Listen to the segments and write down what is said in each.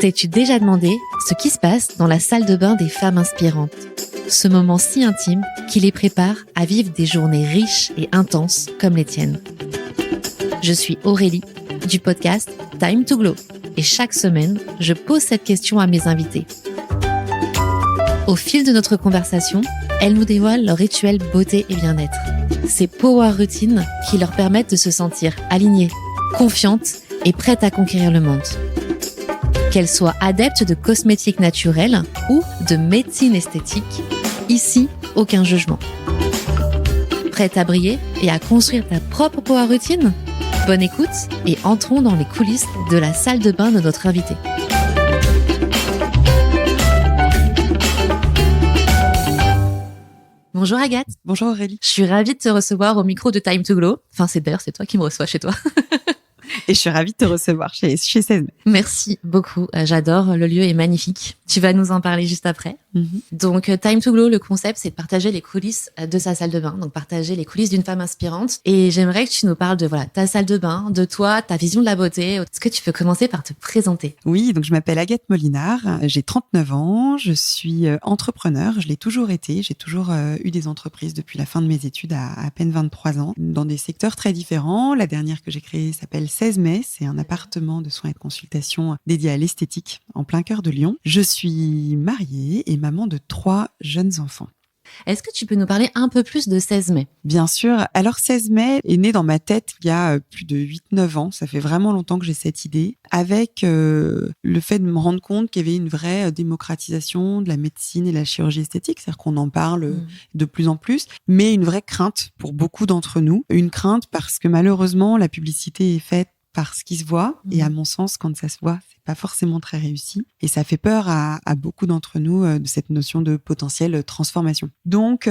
T'es-tu déjà demandé ce qui se passe dans la salle de bain des femmes inspirantes? Ce moment si intime qui les prépare à vivre des journées riches et intenses comme les tiennes. Je suis Aurélie du podcast Time to Glow et chaque semaine, je pose cette question à mes invités. Au fil de notre conversation, elles nous dévoilent leur rituel beauté et bien-être. Ces power routines qui leur permettent de se sentir alignées, confiantes et prêtes à conquérir le monde. Qu'elles soient adeptes de cosmétiques naturels ou de médecine esthétique, ici, aucun jugement. Prête à briller et à construire ta propre power routine? Bonne écoute et entrons dans les coulisses de la salle de bain de notre invité. Bonjour Agathe. Bonjour Aurélie. Je suis ravie de te recevoir au micro de Time to Glow. Enfin, c'est toi qui me reçois chez toi. Et je suis ravie de te recevoir chez 16 mai. Merci beaucoup. J'adore. Le lieu est magnifique. Tu vas nous en parler juste après. Donc, Time to Glow, le concept, c'est de partager les coulisses de sa salle de bain. Donc, partager les coulisses d'une femme inspirante. Et j'aimerais que tu nous parles de ta salle de bain, de toi, ta vision de la beauté. Est-ce que tu peux commencer par te présenter? Oui, donc je m'appelle Agathe Molinard. J'ai 39 ans. Je suis entrepreneur. Je l'ai toujours été. J'ai toujours eu des entreprises depuis la fin de mes études à peine 23 ans, dans des secteurs très différents. La dernière que j'ai créée s'appelle 16 mai. C'est un appartement de soins et de consultation dédié à l'esthétique en plein cœur de Lyon. Je suis mariée et maman de 3 jeunes enfants. Est-ce que tu peux nous parler un peu plus de 16 mai? Bien sûr. Alors 16 mai est né dans ma tête il y a plus de 8-9 ans. Ça fait vraiment longtemps que j'ai cette idée. Avec le fait de me rendre compte qu'il y avait une vraie démocratisation de la médecine et de la chirurgie esthétique. C'est-à-dire qu'on en parle de plus en plus. Mais une vraie crainte pour beaucoup d'entre nous. Une crainte parce que malheureusement, la publicité est faite par ce qui se voit. Et à mon sens, quand ça se voit, c'est pas forcément très réussi. Et ça fait peur à beaucoup d'entre nous de cette notion de potentielle transformation. Donc, en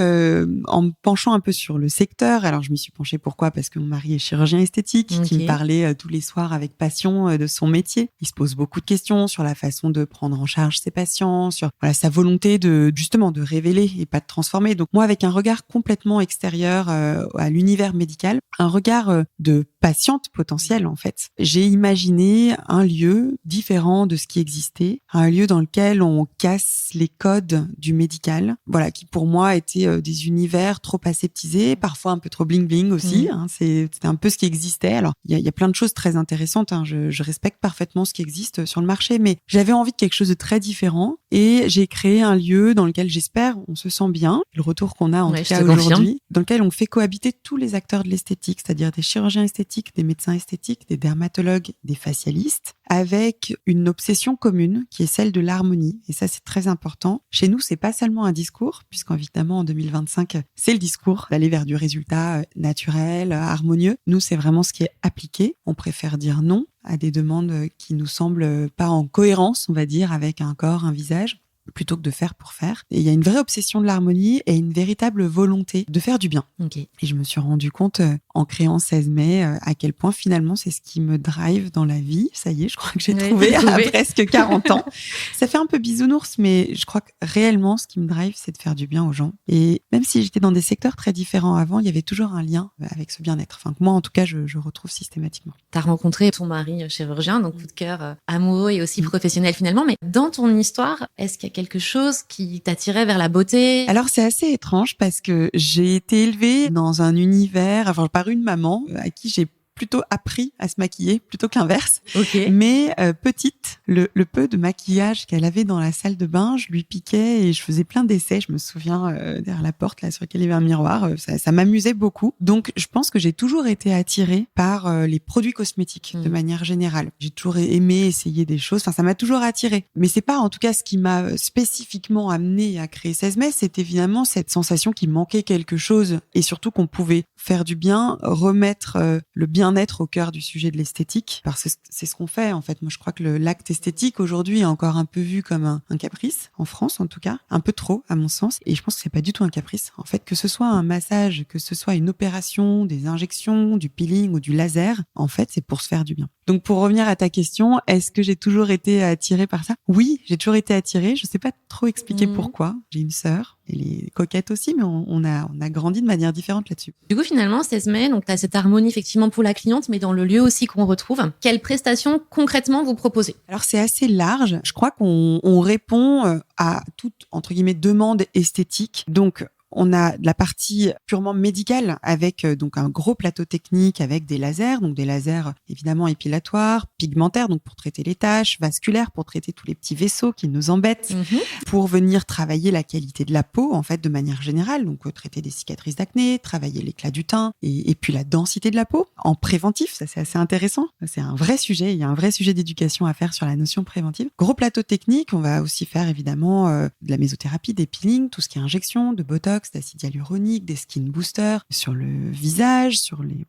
me penchant un peu sur le secteur, alors je m'y suis penchée pourquoi? Parce que mon mari est chirurgien esthétique, qui me parlait tous les soirs avec passion de son métier. Il se pose beaucoup de questions sur la façon de prendre en charge ses patients, sur sa volonté de justement de révéler et pas de transformer. Donc moi, avec un regard complètement extérieur à l'univers médical, un regard de patiente potentielle en fait, j'ai imaginé un lieu différent de ce qui existait, un lieu dans lequel on casse les codes du médical, qui pour moi étaient des univers trop aseptisés, parfois un peu trop bling bling aussi. C'était un peu ce qui existait. Alors il y a plein de choses très intéressantes. Je respecte parfaitement ce qui existe sur le marché, mais j'avais envie de quelque chose de très différent et j'ai créé un lieu dans lequel j'espère on se sent bien. Le retour qu'on a en tout cas aujourd'hui, dans lequel on fait cohabiter tous les acteurs de l'esthétique, c'est-à-dire des chirurgiens esthétiques, des médecins esthétiques, des dermatologues, des facialistes, avec une obsession commune qui est celle de l'harmonie. Et ça, c'est très important. Chez nous, c'est pas seulement un discours, puisqu'évidemment, en 2025, c'est le discours d'aller vers du résultat naturel, harmonieux. Nous, c'est vraiment ce qui est appliqué. On préfère dire non à des demandes qui nous semblent pas en cohérence, on va dire, avec un corps, un visage, plutôt que de faire pour faire. Et il y a une vraie obsession de l'harmonie et une véritable volonté de faire du bien. Et je me suis rendu compte en créant 16 mai à quel point finalement c'est ce qui me drive dans la vie. Ça y est, je crois que j'ai trouvé à presque 40 ans. Ça fait un peu bisounours, mais je crois que réellement ce qui me drive, c'est de faire du bien aux gens. Et même si j'étais dans des secteurs très différents avant, il y avait toujours un lien avec ce bien-être. Enfin, moi, en tout cas, je retrouve systématiquement. Tu as rencontré ton mari chirurgien, donc coup de cœur amoureux et aussi professionnel finalement. Mais dans ton histoire, est-ce qu'il y a quelque chose qui t'attirait vers la beauté? Alors, c'est assez étrange parce que j'ai été élevée dans un univers, par une maman à qui j'ai plutôt appris à se maquiller plutôt que l'inverse. Mais petite, le peu de maquillage qu'elle avait dans la salle de bain, je lui piquais et je faisais plein d'essais. Je me souviens derrière la porte là sur laquelle il y avait un miroir, ça m'amusait beaucoup. Donc je pense que j'ai toujours été attirée par les produits cosmétiques de manière générale. J'ai toujours aimé essayer des choses. Enfin, ça m'a toujours attirée. Mais c'est pas en tout cas ce qui m'a spécifiquement amenée à créer 16 mai. C'était évidemment cette sensation qu'il manquait quelque chose et surtout qu'on pouvait faire du bien, remettre le bien-être au cœur du sujet de l'esthétique, parce que c'est ce qu'on fait en fait. Moi, je crois que l'acte esthétique aujourd'hui est encore un peu vu comme un caprice, en France en tout cas, un peu trop à mon sens, et je pense que c'est pas du tout un caprice. En fait, que ce soit un massage, que ce soit une opération, des injections, du peeling ou du laser, en fait, c'est pour se faire du bien. Donc pour revenir à ta question, est-ce que j'ai toujours été attirée par ça? Oui, j'ai toujours été attirée. Je sais pas trop expliquer pourquoi. J'ai une sœur, elle est coquette aussi, mais on a grandi de manière différente là-dessus. Du coup, finalement, 16 mai, donc tu as cette harmonie effectivement pour la cliente, mais dans le lieu aussi qu'on retrouve. Quelles prestations concrètement vous proposez? Alors c'est assez large. Je crois qu'on répond à toute, entre guillemets, demande esthétique. Donc on a de la partie purement médicale avec donc un gros plateau technique avec des lasers, donc des lasers évidemment épilatoires, pigmentaires, donc pour traiter les taches, vasculaires pour traiter tous les petits vaisseaux qui nous embêtent, pour venir travailler la qualité de la peau en fait de manière générale, donc traiter des cicatrices d'acné, travailler l'éclat du teint et puis la densité de la peau en préventif, ça c'est assez intéressant, c'est un vrai sujet, il y a un vrai sujet d'éducation à faire sur la notion préventive. Gros plateau technique, on va aussi faire évidemment de la mésothérapie, des peelings, tout ce qui est injection, de botox, d'acide hyaluronique, des skin boosters sur le visage,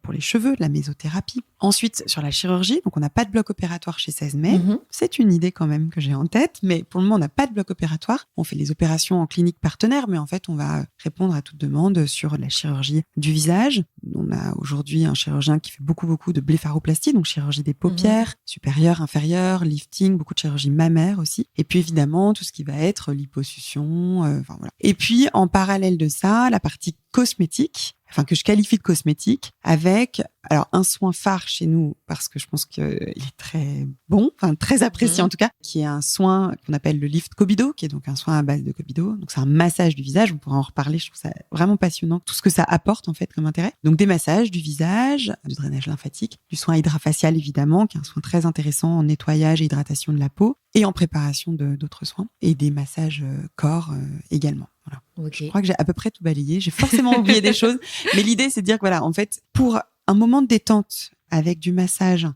pour les cheveux, de la mésothérapie. Ensuite, sur la chirurgie, donc on n'a pas de bloc opératoire chez 16 mai. C'est une idée quand même que j'ai en tête, mais pour le moment, on n'a pas de bloc opératoire. On fait les opérations en clinique partenaire, mais en fait, on va répondre à toute demande sur la chirurgie du visage. On a aujourd'hui un chirurgien qui fait beaucoup de blépharoplastie, donc chirurgie des paupières, supérieure, inférieure, lifting, beaucoup de chirurgie mammaire aussi. Et puis évidemment, tout ce qui va être liposuction, enfin voilà. Et puis, en parallèle de ça, la partie cosmétique, enfin que je qualifie de cosmétique, avec alors un soin phare chez nous parce que je pense qu'il est très bon, enfin très apprécié en tout cas, qui est un soin qu'on appelle le lift Cobido, qui est donc un soin à base de Cobido. Donc c'est un massage du visage, on pourra en reparler, je trouve ça vraiment passionnant, tout ce que ça apporte en fait comme intérêt. Donc des massages du visage, du drainage lymphatique, du soin hydrafacial évidemment, qui est un soin très intéressant en nettoyage et hydratation de la peau et en préparation d'autres soins, et des massages corps également. Voilà. Okay. Je crois que j'ai à peu près tout balayé. J'ai forcément oublié des choses. Mais l'idée, c'est de dire que voilà, en fait, pour un moment de détente avec du massage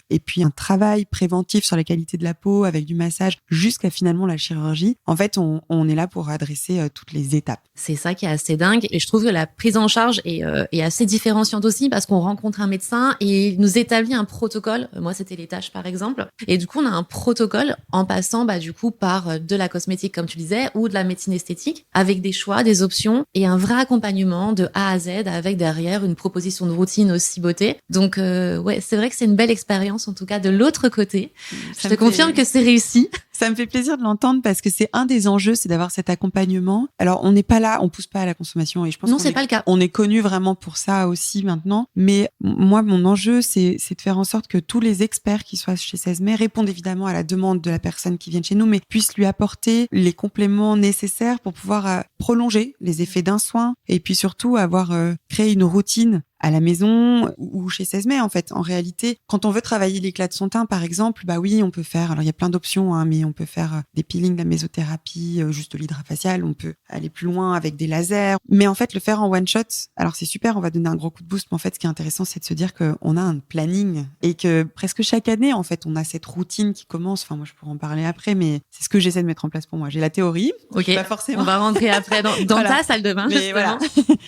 et puis un travail préventif sur la qualité de la peau avec du massage jusqu'à finalement la chirurgie, en fait, on est là pour adresser toutes les étapes. C'est ça qui est assez dingue. Et je trouve que la prise en charge est assez différenciante aussi parce qu'on rencontre un médecin et il nous établit un protocole. Moi, c'était les tâches, par exemple. Et du coup, on a un protocole en passant, du coup, par de la cosmétique, comme tu disais, ou de la médecine esthétique, avec des choix, des options et un vrai accompagnement de A à Z avec derrière une proposition de routine aussi beauté. Donc, ouais, c'est vrai que c'est une belle expérience, en tout cas, de l'autre côté. Je te confirme que c'est réussi. Ça me fait plaisir de l'entendre parce que c'est un des enjeux, c'est d'avoir cet accompagnement. Alors, on n'est pas là, on pousse pas à la consommation et je pense non, c'est pas le cas. On est connu vraiment pour ça aussi maintenant. Mais moi, mon enjeu, c'est de faire en sorte que tous les experts qui soient chez 16 mai répondent évidemment à la demande de la personne qui vient chez nous, mais puissent lui apporter les compléments nécessaires pour pouvoir prolonger les effets d'un soin et puis surtout avoir créé une routine à la maison ou chez 16 mai, en fait. En réalité, quand on veut travailler l'éclat de son teint, par exemple, oui, on peut faire, alors il y a plein d'options, mais on peut faire des peelings, de la mésothérapie, juste de l'hydrafacial, on peut aller plus loin avec des lasers. Mais en fait, le faire en one shot, alors c'est super, on va donner un gros coup de boost, mais en fait, ce qui est intéressant, c'est de se dire qu'on a un planning et que presque chaque année, en fait, on a cette routine qui commence. Enfin, moi, je pourrais en parler après, mais c'est ce que j'essaie de mettre en place pour moi. J'ai la théorie. Ok. Pas forcément. On va rentrer après dans voilà. ta salle de bain, mais justement. Voilà.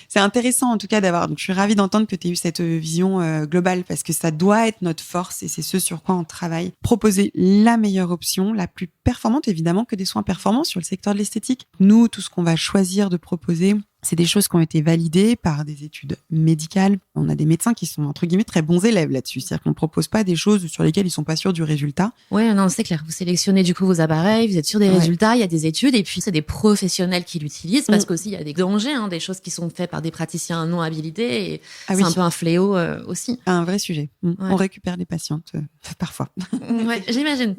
C'est intéressant, en tout cas, d'avoir, donc je suis ravie d'entendre que tu aies eu cette vision globale parce que ça doit être notre force et c'est ce sur quoi on travaille. Proposer la meilleure option, la plus performante, évidemment, que des soins performants sur le secteur de l'esthétique. Nous, tout ce qu'on va choisir de proposer, c'est des choses qui ont été validées par des études médicales. On a des médecins qui sont, entre guillemets, très bons élèves là-dessus. C'est-à-dire qu'on ne propose pas des choses sur lesquelles ils sont pas sûrs du résultat. Ouais, non, c'est clair. Vous sélectionnez du coup vos appareils, vous êtes sûr des résultats, il y a des études et puis c'est des professionnels qui l'utilisent parce qu'aussi il y a des dangers, des choses qui sont faites par des praticiens non habilités et c'est un peu un fléau aussi. Un vrai sujet. Ouais. On récupère les patientes parfois. Ouais, j'imagine.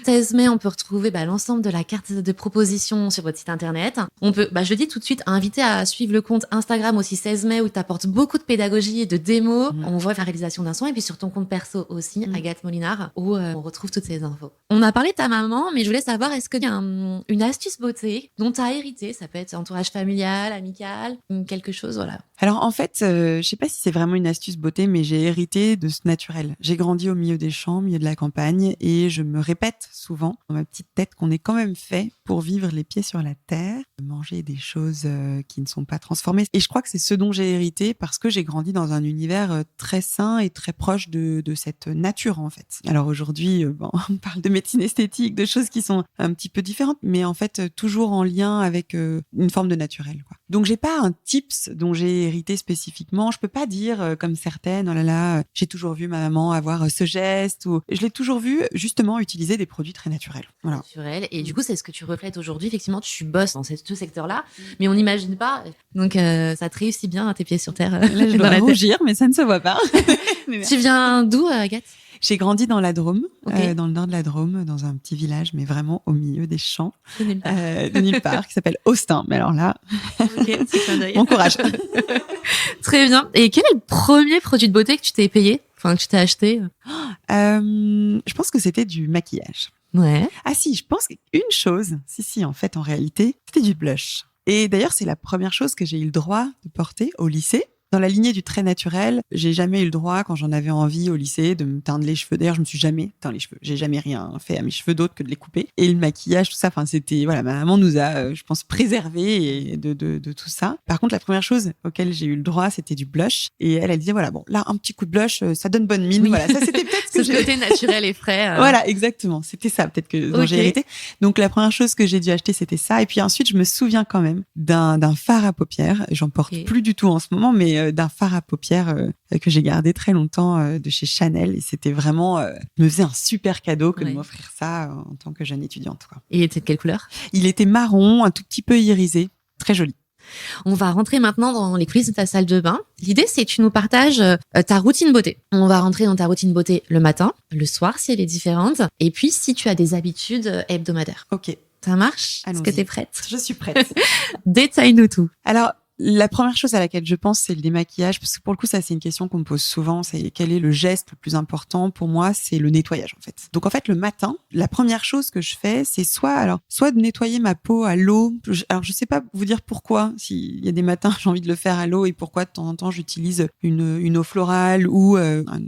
16 mai, on peut retrouver l'ensemble de la carte de propositions sur votre site internet. On peut, je le dis tout de suite, inviter à suivre le compte Instagram aussi 16 mai où tu apportes beaucoup de pédagogie et de démos. On voit la réalisation d'un soin et puis sur ton compte perso aussi, Agathe Molinard, où on retrouve toutes ces infos. On a parlé de ta maman, mais je voulais savoir, est-ce qu'il y a une astuce beauté dont tu as hérité? Ça peut être entourage familial, amical, quelque chose, voilà. Alors en fait, je sais pas si c'est vraiment une astuce beauté, mais j'ai hérité de ce naturel. J'ai grandi au milieu des champs, au milieu de la campagne, et je me répète souvent dans ma petite tête qu'on est quand même fait pour vivre les pieds sur la terre, manger des choses qui ne sont pas transformées. Et je crois que c'est ce dont j'ai hérité parce que j'ai grandi dans un univers très sain et très proche de cette nature, en fait. Alors aujourd'hui, on parle de médecine esthétique, de choses qui sont un petit peu différentes, mais en fait, toujours en lien avec une forme de naturel, quoi. Donc, j'ai pas un tips dont j'ai hérité spécifiquement. Je peux pas dire, comme certaines, oh là là, j'ai toujours vu ma maman avoir ce geste, ou je l'ai toujours vu, justement, utiliser des produits très naturels. Voilà. Naturel. Et du coup, c'est ce que tu reflètes aujourd'hui. Effectivement, tu bosses dans ce secteur-là, mais on n'imagine pas. Donc, ça te réussit bien à tes pieds sur terre. Là, je dois rougir, mais ça ne se voit pas. Tu viens d'où, Agathe? J'ai grandi dans la Drôme, Okay. dans le nord de la Drôme, dans un petit village, mais vraiment au milieu des champs, De nulle part, qui s'appelle Austin. Mais alors là, bon courage. Très bien. Et quel est le premier produit de beauté que tu t'es payé, enfin que tu t'es acheté? Je pense que c'était du maquillage. Ouais. Ah si, je pense qu'une chose, si, en fait, en réalité, c'était du blush. Et d'ailleurs, c'est la première chose que j'ai eu le droit de porter au lycée. Dans la lignée du très naturel, j'ai jamais eu le droit, quand j'en avais envie au lycée, de me teindre les cheveux. D'ailleurs, je me suis jamais teint les cheveux. J'ai jamais rien fait à mes cheveux d'autre que de les couper. Et le maquillage, tout ça, enfin, c'était, voilà, ma maman nous a, je pense, préservés de tout ça. Par contre, la première chose auquel j'ai eu le droit, c'était du blush. Et elle disait, voilà, bon, là, un petit coup de blush, ça donne bonne mine. Oui. Voilà, ça, c'était peut-être ce que j'ai. Côté naturel et frais. Voilà, exactement. C'était ça, peut-être que dont j'ai hérité. Donc, la première chose que j'ai dû acheter, c'était ça. Et puis ensuite, je me souviens quand même d'un fard à paupières. J'en porte plus du tout en ce moment, mais d'un fard à paupières que j'ai gardé très longtemps de chez Chanel. Et c'était vraiment, me faisait un super cadeau que de m'offrir ça en tant que jeune étudiante, quoi. Et il était de quelle couleur? Il était marron, un tout petit peu irisé, très joli. On va rentrer maintenant dans les coulisses de ta salle de bain. L'idée, c'est que tu nous partages ta routine beauté. On va rentrer dans ta routine beauté le matin, le soir, si elle est différente, et puis si tu as des habitudes hebdomadaires. Ok. Ça marche? Allons-y. Est-ce que t'es prête? Je suis prête. Détaille-nous tout. Alors, la première chose à laquelle je pense, c'est le démaquillage, parce que pour le coup, ça, c'est une question qu'on me pose souvent. C'est quel est le geste le plus important pour moi? C'est le nettoyage, en fait. Donc, en fait, le matin, la première chose que je fais, c'est soit de nettoyer ma peau à l'eau. Alors, je sais pas vous dire pourquoi. S'il y a des matins, j'ai envie de le faire à l'eau et pourquoi de temps en temps, j'utilise une eau florale ou un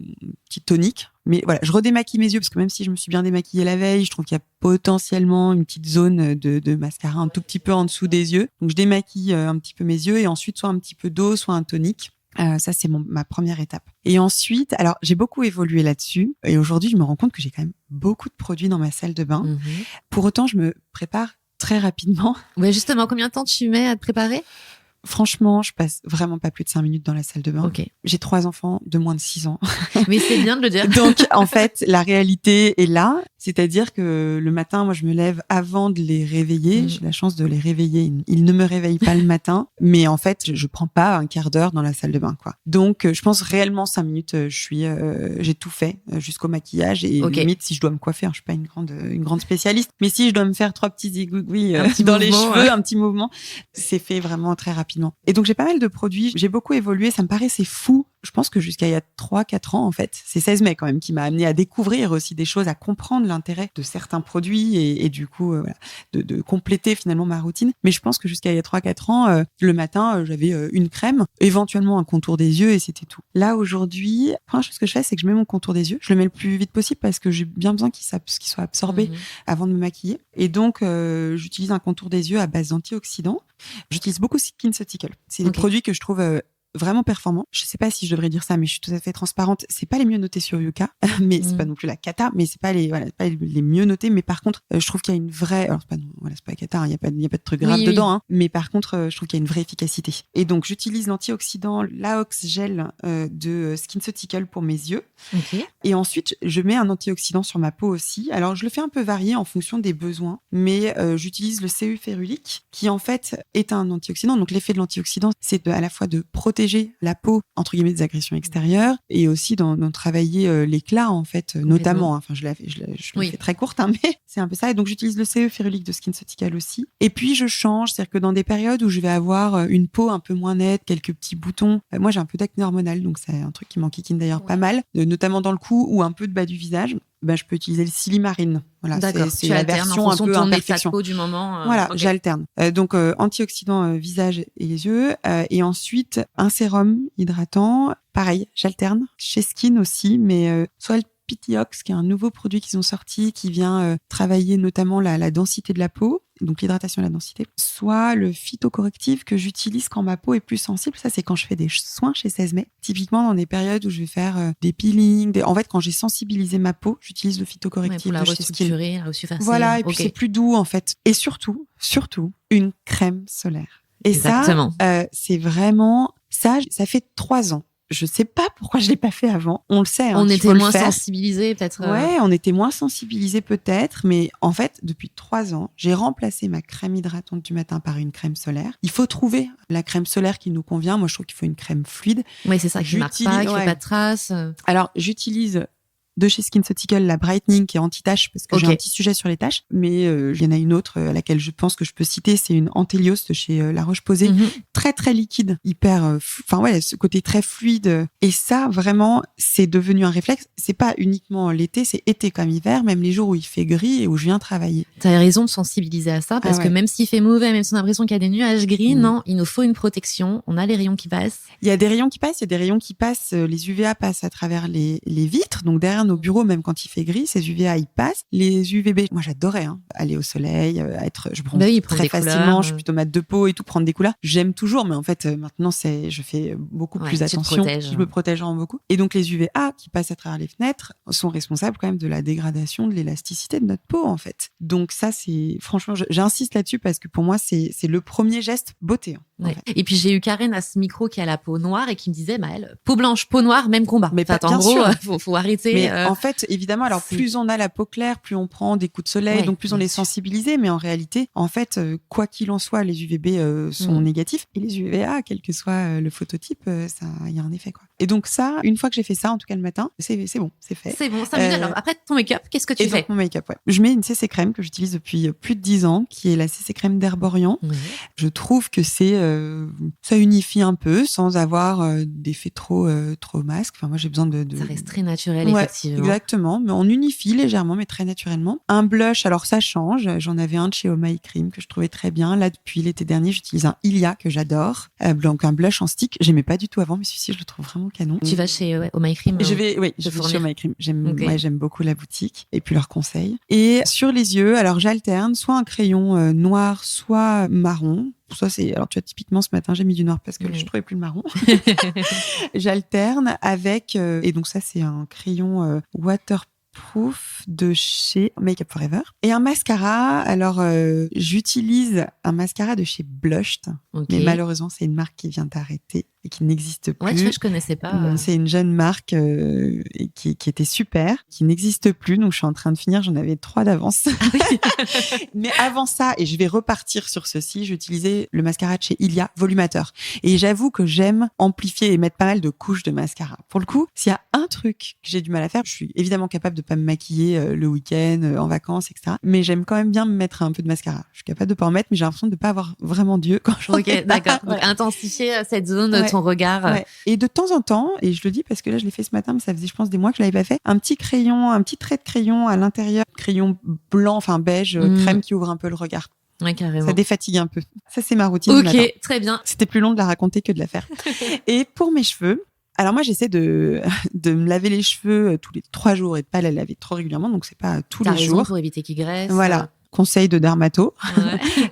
petit tonique. Mais voilà, je redémaquille mes yeux parce que même si je me suis bien démaquillée la veille, je trouve qu'il y a potentiellement une petite zone de mascara un tout petit peu en dessous des yeux. Donc, je démaquille un petit peu mes yeux et ensuite soit un petit peu d'eau, soit un tonique. Ça, c'est ma première étape. Et ensuite, alors, j'ai beaucoup évolué là-dessus. Et aujourd'hui, je me rends compte que j'ai quand même beaucoup de produits dans ma salle de bain. Mmh. Pour autant, je me prépare très rapidement. Ouais, justement, combien de temps tu mets à te préparer? Franchement, je passe vraiment pas plus de 5 minutes dans la salle de bain. Okay. J'ai 3 enfants de moins de 6 ans. Mais c'est bien de le dire. Donc, en fait, la réalité est là. C'est-à-dire que le matin, moi, je me lève avant de les réveiller. J'ai la chance de les réveiller. Ils ne me réveillent pas le matin. Mais en fait, je prends pas un quart d'heure dans la salle de bain, quoi. Donc, je pense réellement 5 minutes, j'ai tout fait jusqu'au maquillage. Et limite, si je dois me coiffer, je suis pas une grande spécialiste. Mais si je dois me faire 3 petits égouis dans les cheveux, un petit mouvement, c'est fait vraiment très rapidement. Et donc, j'ai pas mal de produits. J'ai beaucoup évolué. Ça me paraissait fou. Je pense que jusqu'à il y a 3-4 ans, en fait, c'est 16 mai quand même qui m'a amené à découvrir aussi des choses, à comprendre l'intérêt de certains produits et du coup, voilà, de compléter finalement ma routine. Mais je pense que jusqu'à il y a 3-4 ans, le matin, j'avais une crème, éventuellement un contour des yeux et c'était tout. Là, aujourd'hui, la première chose que je fais, c'est que je mets mon contour des yeux. Je le mets le plus vite possible parce que j'ai bien besoin qu'il soit absorbé avant de me maquiller. Et donc, j'utilise un contour des yeux à base d'antioxydants. J'utilise beaucoup SkinCeuticals. C'est des produits que je trouve vraiment performants. Je sais pas si je devrais dire ça, mais je suis tout à fait transparente. C'est pas les mieux notés sur Yuka, mais c'est pas non plus la cata, mais c'est pas les mieux notés. Mais par contre, je trouve qu'il y a une vraie, alors c'est pas la cata, il y a pas de truc grave dedans, hein. Mais par contre, je trouve qu'il y a une vraie efficacité. Et donc, j'utilise l'antioxydant l'Aox Gel de SkinCeuticals pour mes yeux. Okay. Et ensuite, je mets un antioxydant sur ma peau aussi. Alors, je le fais un peu varier en fonction des besoins, mais j'utilise le CE Férulique, qui en fait est un antioxydant. Donc, l'effet de l'antioxydant, c'est à la fois de protéger la peau, entre guillemets, des agressions extérieures et aussi d'en travailler l'éclat, en fait, notamment. Enfin, je la fais très courte, hein, mais c'est un peu ça. Et donc, j'utilise le CE Férulique de SkinCeuticals aussi. Et puis, je change. C'est-à-dire que dans des périodes où je vais avoir une peau un peu moins nette, quelques petits boutons, moi, j'ai un peu d'acné hormonal, donc c'est un truc qui m'enquiquine d'ailleurs pas mal, notamment dans le cou ou un peu de bas du visage. Je peux utiliser le Silimarine. Voilà, c'est la version un peu imperfection. Peau du moment. Voilà, j'alterne. Donc, antioxydant visage et les yeux. Et ensuite, un sérum hydratant. Pareil, j'alterne. Chez Skin aussi, mais soit le Pitiox, qui est un nouveau produit qu'ils ont sorti, qui vient travailler notamment la densité de la peau. donc l'hydratation et la densité, soit le phytocorrectif que j'utilise quand ma peau est plus sensible. Ça, c'est quand je fais des soins chez 16 mai. Typiquement, dans des périodes où je vais faire des peelings. En fait, quand j'ai sensibilisé ma peau, j'utilise le phytocorrectif. Pour la restructurer, la ressurfacer. Voilà, et puis c'est plus doux, en fait. Et surtout, une crème solaire. Et exactement. Ça, c'est vraiment... Ça fait 3 ans. Je sais pas pourquoi je l'ai pas fait avant. On le sait. On était moins sensibilisés, peut-être. Ouais, on était moins sensibilisés peut-être, mais en fait, depuis 3 ans, j'ai remplacé ma crème hydratante du matin par une crème solaire. Il faut trouver la crème solaire qui nous convient. Moi, je trouve qu'il faut une crème fluide. Oui, c'est ça, qui marque pas, qui fait pas de traces. Alors, j'utilise de chez SkinCeutical, la Brightening qui est anti-taches parce que j'ai un petit sujet sur les taches, mais il y en a une autre à laquelle je pense que je peux citer, c'est une Antelios de chez La Roche-Posay, très très liquide, hyper, ce côté très fluide. Et ça, vraiment, c'est devenu un réflexe. C'est pas uniquement l'été, c'est été comme hiver, même les jours où il fait gris et où je viens travailler. T'as raison de sensibiliser à ça parce que même s'il fait mauvais, même si on a l'impression qu'il y a des nuages gris, non, il nous faut une protection. On a les rayons qui passent. Il y a des rayons qui passent, les UVA passent à travers les vitres, donc derrière nos bureaux, même quand il fait gris, ces UVA, ils passent. Les UVB, moi j'adorais aller au soleil, je bronze très facilement, je suis plutôt mat de peau et tout, prendre des couleurs. J'aime toujours, mais en fait, maintenant, je fais beaucoup plus attention. Je me protège vraiment beaucoup. Et donc, les UVA qui passent à travers les fenêtres sont responsables quand même de la dégradation de l'élasticité de notre peau, en fait. Donc ça, c'est, franchement, j'insiste là-dessus parce que pour moi, c'est le premier geste beauté. Ouais. En fait. Et puis j'ai eu Karen à ce micro qui a la peau noire et qui me disait, elle, peau blanche, peau noire, même combat. Mais en gros, faut arrêter. Mais en fait, évidemment, alors plus on a la peau claire, plus on prend des coups de soleil, donc plus on est sensibilisé. Mais en réalité, en fait, quoi qu'il en soit, les UVB sont négatifs et les UVA, quel que soit le phototype, ça, il y a un effet, quoi. Et donc ça, une fois que j'ai fait ça, en tout cas le matin, c'est bon, c'est fait. C'est bon, ça me dit alors. Après ton make-up, qu'est-ce que tu fais? Donc, mon make-up, je mets une CC crème que j'utilise depuis plus de 10 ans, qui est la CC crème d'Herborian. Je trouve que ça unifie un peu sans avoir d'effet trop masque. Enfin, moi, j'ai besoin de... Ça reste très naturel, effectivement. Exactement. Mais on unifie légèrement, mais très naturellement. Un blush, alors ça change. J'en avais un de chez Oh My Cream que je trouvais très bien. Là, depuis l'été dernier, j'utilise un Ilia que j'adore. Donc, un blush en stick. J'aimais pas du tout avant, mais celui-ci, je le trouve vraiment canon. Tu vas chez Oh My Cream? Je vais chez Oh My Cream. J'aime beaucoup la boutique et puis leurs conseils. Et sur les yeux, alors j'alterne soit un crayon noir, soit marron. Ça, alors tu vois, typiquement ce matin, j'ai mis du noir parce que je trouvais plus le marron. J'alterne avec, et donc ça, c'est un crayon waterproof de chez Make Up For Ever. Et un mascara, alors j'utilise un mascara de chez Blushed, mais malheureusement, c'est une marque qui vient d'arrêter et qui n'existe plus. Ouais, tu vois, je connaissais pas. C'est une jeune marque qui était super, qui n'existe plus. Donc, je suis en train de finir. J'en avais 3 d'avance. Mais avant ça, et je vais repartir sur ceci, j'utilisais le mascara de chez Ilia Volumateur. Et j'avoue que j'aime amplifier et mettre pas mal de couches de mascara. Pour le coup, s'il y a un truc que j'ai du mal à faire, je suis évidemment capable de pas me maquiller le week-end, en vacances, etc. Mais j'aime quand même bien me mettre un peu de mascara. Je suis capable de pas en mettre, mais j'ai l'impression de pas avoir vraiment d'yeux quand j'en ai pas. D'accord. Donc, intensifier cette zone de ton regard. Ouais. Et de temps en temps, et je le dis parce que là je l'ai fait ce matin, mais ça faisait je pense des mois que je l'avais pas fait, un petit trait de crayon à l'intérieur, crayon blanc, enfin beige, crème qui ouvre un peu le regard. Ouais, carrément. Ça défatigue un peu. Ça c'est ma routine. Ok, très bien. C'était plus long de la raconter que de la faire. Et pour mes cheveux, alors moi j'essaie de me laver les cheveux tous les 3 jours et de pas les laver trop régulièrement, donc c'est pas tous les jours. Pour éviter qu'ils graissent. Voilà. Conseil de dermato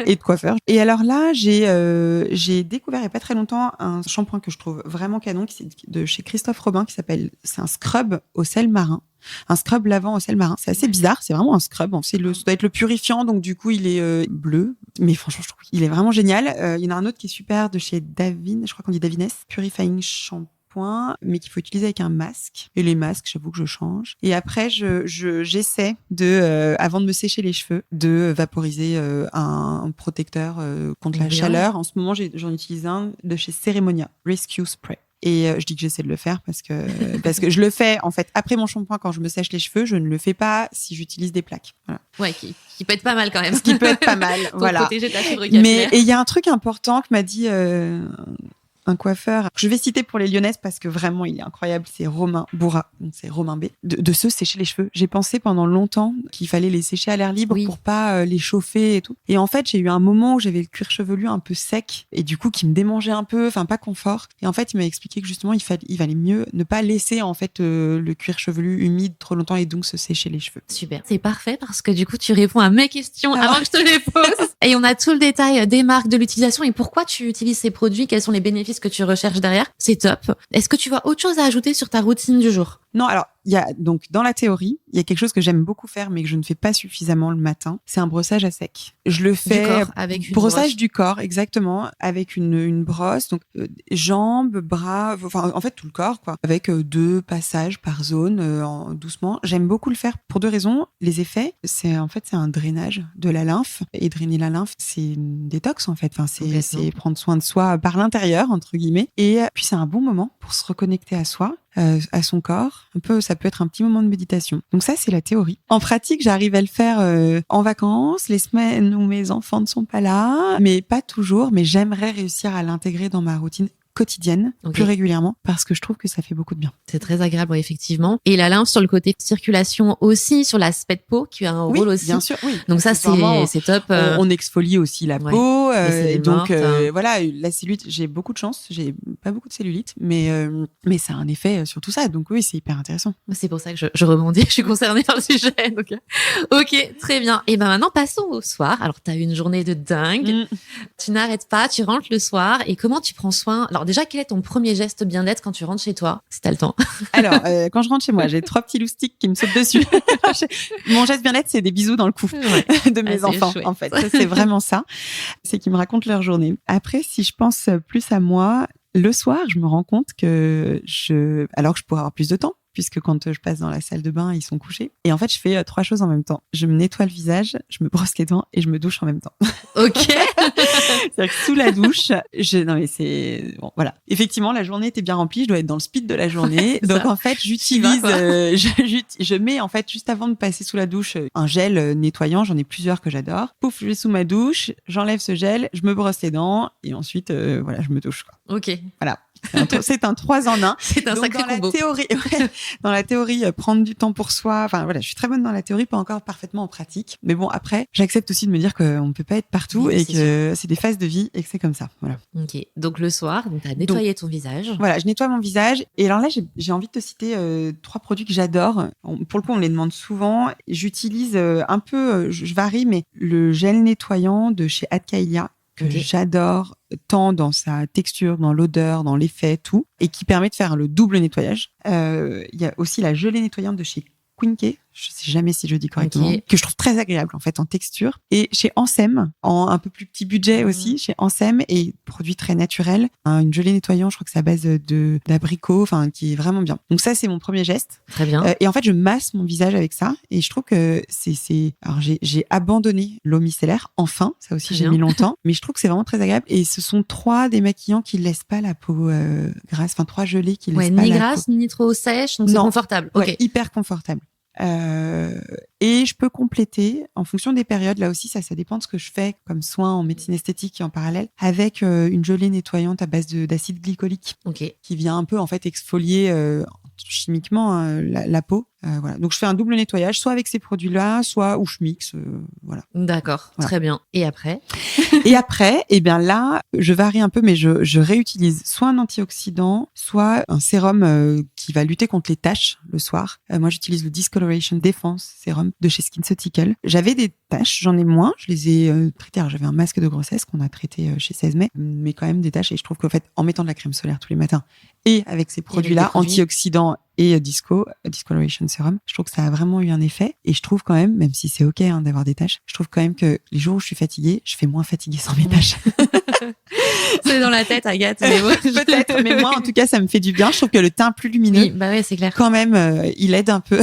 et de coiffeur. Et alors là, j'ai découvert il y a pas très longtemps un shampoing que je trouve vraiment canon, qui est de chez Christophe Robin, c'est un scrub au sel marin. Un scrub lavant au sel marin. C'est assez bizarre, c'est vraiment un scrub. Ça doit être le purifiant, donc du coup, il est bleu. Mais franchement, je trouve qu'il est vraiment génial. Il y en a un autre qui est super de chez Davines, je crois qu'on dit Davines, Purifying Shampoo, mais qu'il faut utiliser avec un masque. Et les masques, j'avoue que je change. Et après, j'essaie avant de me sécher les cheveux, de vaporiser un protecteur contre la chaleur. En ce moment, j'en utilise un de chez Ceremonia, Rescue Spray. Et je dis que j'essaie de le faire parce que je le fais, en fait, après mon shampoing, quand je me sèche les cheveux, je ne le fais pas si j'utilise des plaques. Voilà. Ouais, qui peut être pas mal quand même. Ce qui peut être pas mal, pour voilà. protéger ta fibre capillaire. Mais il y a un truc important que m'a dit un coiffeur. Je vais citer pour les Lyonnaises parce que vraiment, il est incroyable. C'est Romain Bourra, donc c'est Romain B. De se sécher les cheveux. J'ai pensé pendant longtemps qu'il fallait les sécher à l'air libre pour pas les chauffer et tout. Et en fait, j'ai eu un moment où j'avais le cuir chevelu un peu sec et du coup, qui me démangeait un peu, enfin pas confort. Et en fait, il m'a expliqué que justement, il valait mieux ne pas laisser en fait le cuir chevelu humide trop longtemps et donc se sécher les cheveux. Super. C'est parfait parce que du coup, tu réponds à mes questions avant que je te les pose. Et on a tout le détail des marques, de l'utilisation et pourquoi tu utilises ces produits, quels sont les bénéfices que tu recherches derrière. C'est top. Est-ce que tu vois autre chose à ajouter sur ta routine du jour? Non, alors, il y a donc dans la théorie, il y a quelque chose que j'aime beaucoup faire mais que je ne fais pas suffisamment le matin, c'est un brossage à sec. Je le fais du corps avec une brossage brosse. Du corps exactement avec une brosse, donc jambes, bras, enfin en fait tout le corps quoi, avec 2 passages par zone doucement. J'aime beaucoup le faire pour 2 raisons. Les effets, c'est un drainage de la lymphe et drainer la lymphe, c'est une détox en fait. Enfin c'est prendre soin de soi par l'intérieur entre guillemets et puis c'est un bon moment pour se reconnecter à soi. À son corps. Ça peut être un petit moment de méditation. Donc ça, c'est la théorie. En pratique, j'arrive à le faire en vacances, les semaines où mes enfants ne sont pas là, mais pas toujours. Mais j'aimerais réussir à l'intégrer dans ma routine quotidienne, plus régulièrement, parce que je trouve que ça fait beaucoup de bien. C'est très agréable, effectivement. Et la lymphe sur le côté circulation aussi, sur l'aspect de peau, qui a un rôle aussi. Bien sûr, oui. Donc ça, c'est top. On exfolie aussi la peau. Et donc, voilà, la cellulite, j'ai beaucoup de chance. J'ai pas beaucoup de cellulite, mais ça a un effet sur tout ça. Donc oui, c'est hyper intéressant. C'est pour ça que je rebondis. Je suis concernée par le sujet. Donc, ok, très bien. Et ben maintenant, passons au soir. Alors, t'as eu une journée de dingue. Tu n'arrêtes pas, tu rentres le soir. Et comment tu prends soin? Alors déjà, quel est ton premier geste bien-être quand tu rentres chez toi, si t'as le temps? Alors, quand je rentre chez moi, j'ai 3 petits loustiques qui me sautent dessus. Mon geste bien-être, c'est des bisous dans le cou de mes enfants, chouette. En fait. Ça, c'est vraiment ça. C'est qu'ils me racontent leur journée. Après, si je pense plus à moi, le soir, je me rends compte que alors que je pourrais avoir plus de temps, puisque quand je passe dans la salle de bain, ils sont couchés. Et en fait, je fais 3 choses en même temps. Je me nettoie le visage, je me brosse les dents et je me douche en même temps. Ok. C'est-à-dire que sous la douche, non mais c'est bon, voilà. Effectivement, la journée était bien remplie. Je dois être dans le speed de la journée. Donc en fait, j'utilise, je mets en fait juste avant de passer sous la douche un gel nettoyant. J'en ai plusieurs que j'adore. Pouf, je vais sous ma douche, j'enlève ce gel, je me brosse les dents et ensuite voilà, je me douche quoi. Ok. Voilà. C'est un 3 en 1. C'est un sacré combo. Dans la théorie, prendre du temps pour soi. Enfin, voilà, je suis très bonne dans la théorie, pas encore parfaitement en pratique. Mais bon, après, j'accepte aussi de me dire qu'on ne peut pas être partout et que c'est des phases de vie et que c'est comme ça. Voilà. Ok. Donc, le soir, tu as nettoyé ton visage. Voilà, je nettoie mon visage. Et alors là, j'ai envie de te citer 3 produits que j'adore. Pour le coup, on me les demande souvent. J'utilise un peu, je varie, mais le gel nettoyant de chez Adkailia, que j'adore tant dans sa texture, dans l'odeur, dans l'effet, tout, et qui permet de faire le double nettoyage. Il y a aussi la gelée nettoyante de chez Quinke, je sais jamais si je dis correctement, que je trouve très agréable en fait en texture. Et chez Ansem, en un peu plus petit budget aussi, chez Ansem, et produit très naturel, une gelée nettoyante, je crois que c'est à base d'abricot, enfin qui est vraiment bien. Donc ça, c'est mon premier geste. Très bien. Et en fait, je masse mon visage avec ça, et je trouve que alors j'ai abandonné l'eau micellaire, enfin, ça aussi j'ai mis longtemps, mais je trouve que c'est vraiment très agréable. Et ce sont 3 démaquillants qui laissent pas la peau grasse, enfin 3 gelées qui laissent pas ni la grasse, peau. ni trop sèche, donc c'est confortable. Ouais, hyper confortable. Et je peux compléter en fonction des périodes. Là aussi, ça dépend de ce que je fais comme soin en médecine esthétique et en parallèle, avec une gelée nettoyante à base d'acide glycolique, qui vient un peu en fait exfolier chimiquement la peau. Voilà. Donc je fais un double nettoyage, soit avec ces produits-là, soit où je mixe. Voilà. D'accord, très bien. Et après? Et après, eh bien là, je varie un peu, mais je réutilise soit un antioxydant, soit un sérum qui va lutter contre les taches le soir. Moi, j'utilise le Discoloration Defense Sérum de chez SkinCeutical. J'avais des taches, j'en ai moins. Je les ai traitées. Alors, j'avais un masque de grossesse qu'on a traité chez 16 mai, mais quand même des taches. Et je trouve qu'en fait, en mettant de la crème solaire tous les matins et avec ces produits-là, antioxydants et Discoloration Serum, je trouve que ça a vraiment eu un effet. Et je trouve quand même si c'est ok d'avoir des taches, je trouve quand même que les jours où je suis fatiguée, je fais moins fatiguée sans mes taches. C'est dans la tête, Agathe. Mais peut-être, mais moi en tout cas ça me fait du bien. Je trouve que le teint plus lumineux, c'est clair. Quand même, il aide un peu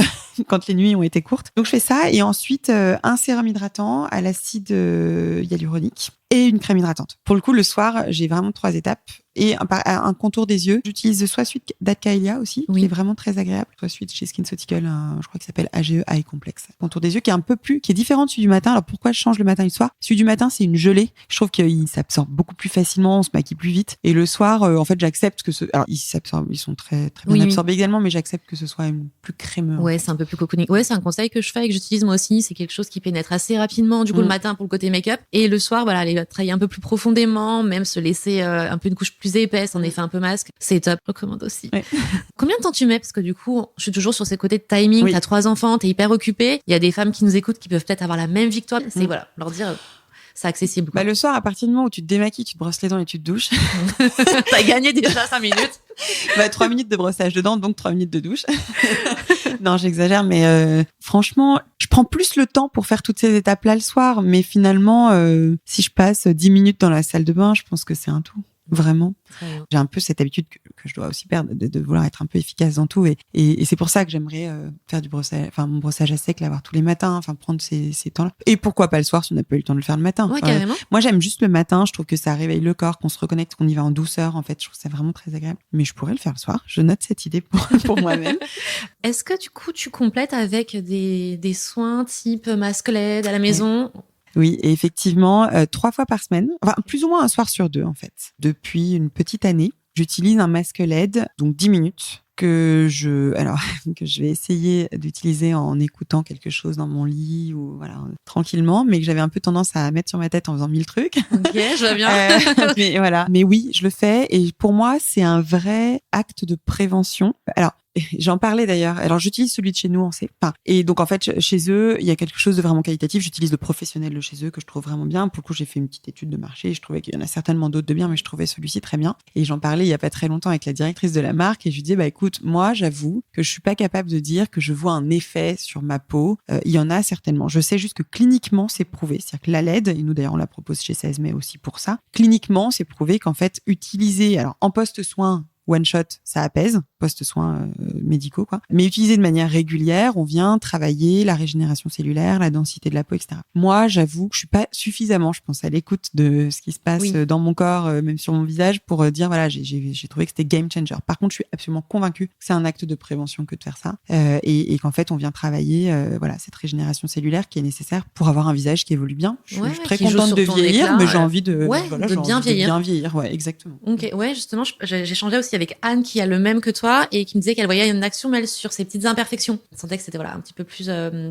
quand les nuits ont été courtes. Donc je fais ça et ensuite un sérum hydratant à l'acide hyaluronique et une crème hydratante. Pour le coup, le soir, j'ai vraiment 3 étapes. Et un contour des yeux. J'utilise soit celui d'Atcaelia aussi, qui est vraiment très agréable. Soit celui de chez SkinCeutical, je crois qu'il s'appelle AGE Eye Complex. Contour des yeux qui est différent de celui du matin. Alors pourquoi je change le matin et le soir? Celui du matin, c'est une gelée. Je trouve qu'il s'absorbe beaucoup plus facilement, on se maquille plus vite. Et le soir, en fait, j'accepte que alors ils s'absorbent, ils sont très très bien absorbés également, mais j'accepte que ce soit plus crémeux. Ouais, c'est un peu plus cocooning. Ouais, c'est un conseil que je fais et que j'utilise moi aussi. C'est quelque chose qui pénètre assez rapidement, du coup, le matin pour le côté make-up. Et le soir, voilà, aller travailler un peu plus profondément, même se laisser un peu une couche plus épaisse, en effet un peu masque. C'est top. Je recommande aussi. Ouais. Combien de temps tu mets? Parce que du coup, je suis toujours sur ces côtés de timing. T'as 3 enfants, t'es hyper occupée. Il y a des femmes qui nous écoutent qui peuvent peut-être avoir la même victoire. C'est voilà, leur dire, c'est accessible. Le soir, à partir du moment où tu te démaquilles, tu te brosses les dents et tu te douches. T'as gagné déjà 5 minutes. 3 minutes de brossage de dents, donc 3 minutes de douche. Non, j'exagère, mais franchement, je prends plus le temps pour faire toutes ces étapes-là le soir. Mais finalement, si je passe 10 minutes dans la salle de bain, je pense que c'est un tout. Vraiment. J'ai un peu cette habitude que je dois aussi perdre de vouloir être un peu efficace dans tout et c'est pour ça que j'aimerais faire du brossage, enfin mon brossage à sec, l'avoir tous les matins, enfin prendre ces temps-là. Et pourquoi pas le soir si on n'a pas eu le temps de le faire le matin. Ouais, carrément. Moi j'aime juste le matin, je trouve que ça réveille le corps, qu'on se reconnecte, qu'on y va en douceur en fait, je trouve ça vraiment très agréable. Mais je pourrais le faire le soir, je note cette idée pour moi-même. Est-ce que du coup tu complètes avec des soins type masque LED à la maison? Oui, et effectivement, 3 fois par semaine, enfin plus ou moins un soir sur 2 en fait. Depuis une petite année, j'utilise un masque LED, donc 10 minutes, que je vais essayer d'utiliser en écoutant quelque chose dans mon lit ou voilà, tranquillement, mais que j'avais un peu tendance à mettre sur ma tête en faisant 1000 trucs. Ok, je vois bien. Mais voilà. Mais oui, je le fais et pour moi, c'est un vrai acte de prévention. Alors, j'en parlais d'ailleurs. Alors, j'utilise celui de chez nous, on sait. Enfin, et donc, en fait, chez eux, il y a quelque chose de vraiment qualitatif. J'utilise le professionnel de chez eux que je trouve vraiment bien. Pour le coup, j'ai fait une petite étude de marché et je trouvais qu'il y en a certainement d'autres de bien, mais je trouvais celui-ci très bien. Et j'en parlais il y a pas très longtemps avec la directrice de la marque et je lui disais, écoute, moi, j'avoue que je suis pas capable de dire que je vois un effet sur ma peau. Il y en a certainement. Je sais juste que cliniquement, c'est prouvé. C'est-à-dire que la LED, et nous d'ailleurs, on la propose chez 16 mai aussi pour ça. Cliniquement, c'est prouvé qu'en fait, utiliser, alors en post-soin, one shot, ça apaise, post-soins médicaux, quoi. Mais utilisé de manière régulière, on vient travailler la régénération cellulaire, la densité de la peau, etc. Moi, j'avoue que je suis pas suffisamment, je pense, à l'écoute de ce qui se passe dans mon corps, même sur mon visage, pour dire, voilà, j'ai trouvé que c'était game changer. Par contre, je suis absolument convaincue que c'est un acte de prévention que de faire ça, et qu'en fait, on vient travailler, voilà, cette régénération cellulaire qui est nécessaire pour avoir un visage qui évolue bien. Je suis très contente de vieillir, éclat, mais j'ai envie de, bien vieillir. Ouais, exactement. Ok, ouais, justement, j'ai échangé aussi avec Anne qui a le même que toi et qui me disait qu'elle voyait une action mais sur ses petites imperfections. Elle sentait que c'était voilà un petit peu plus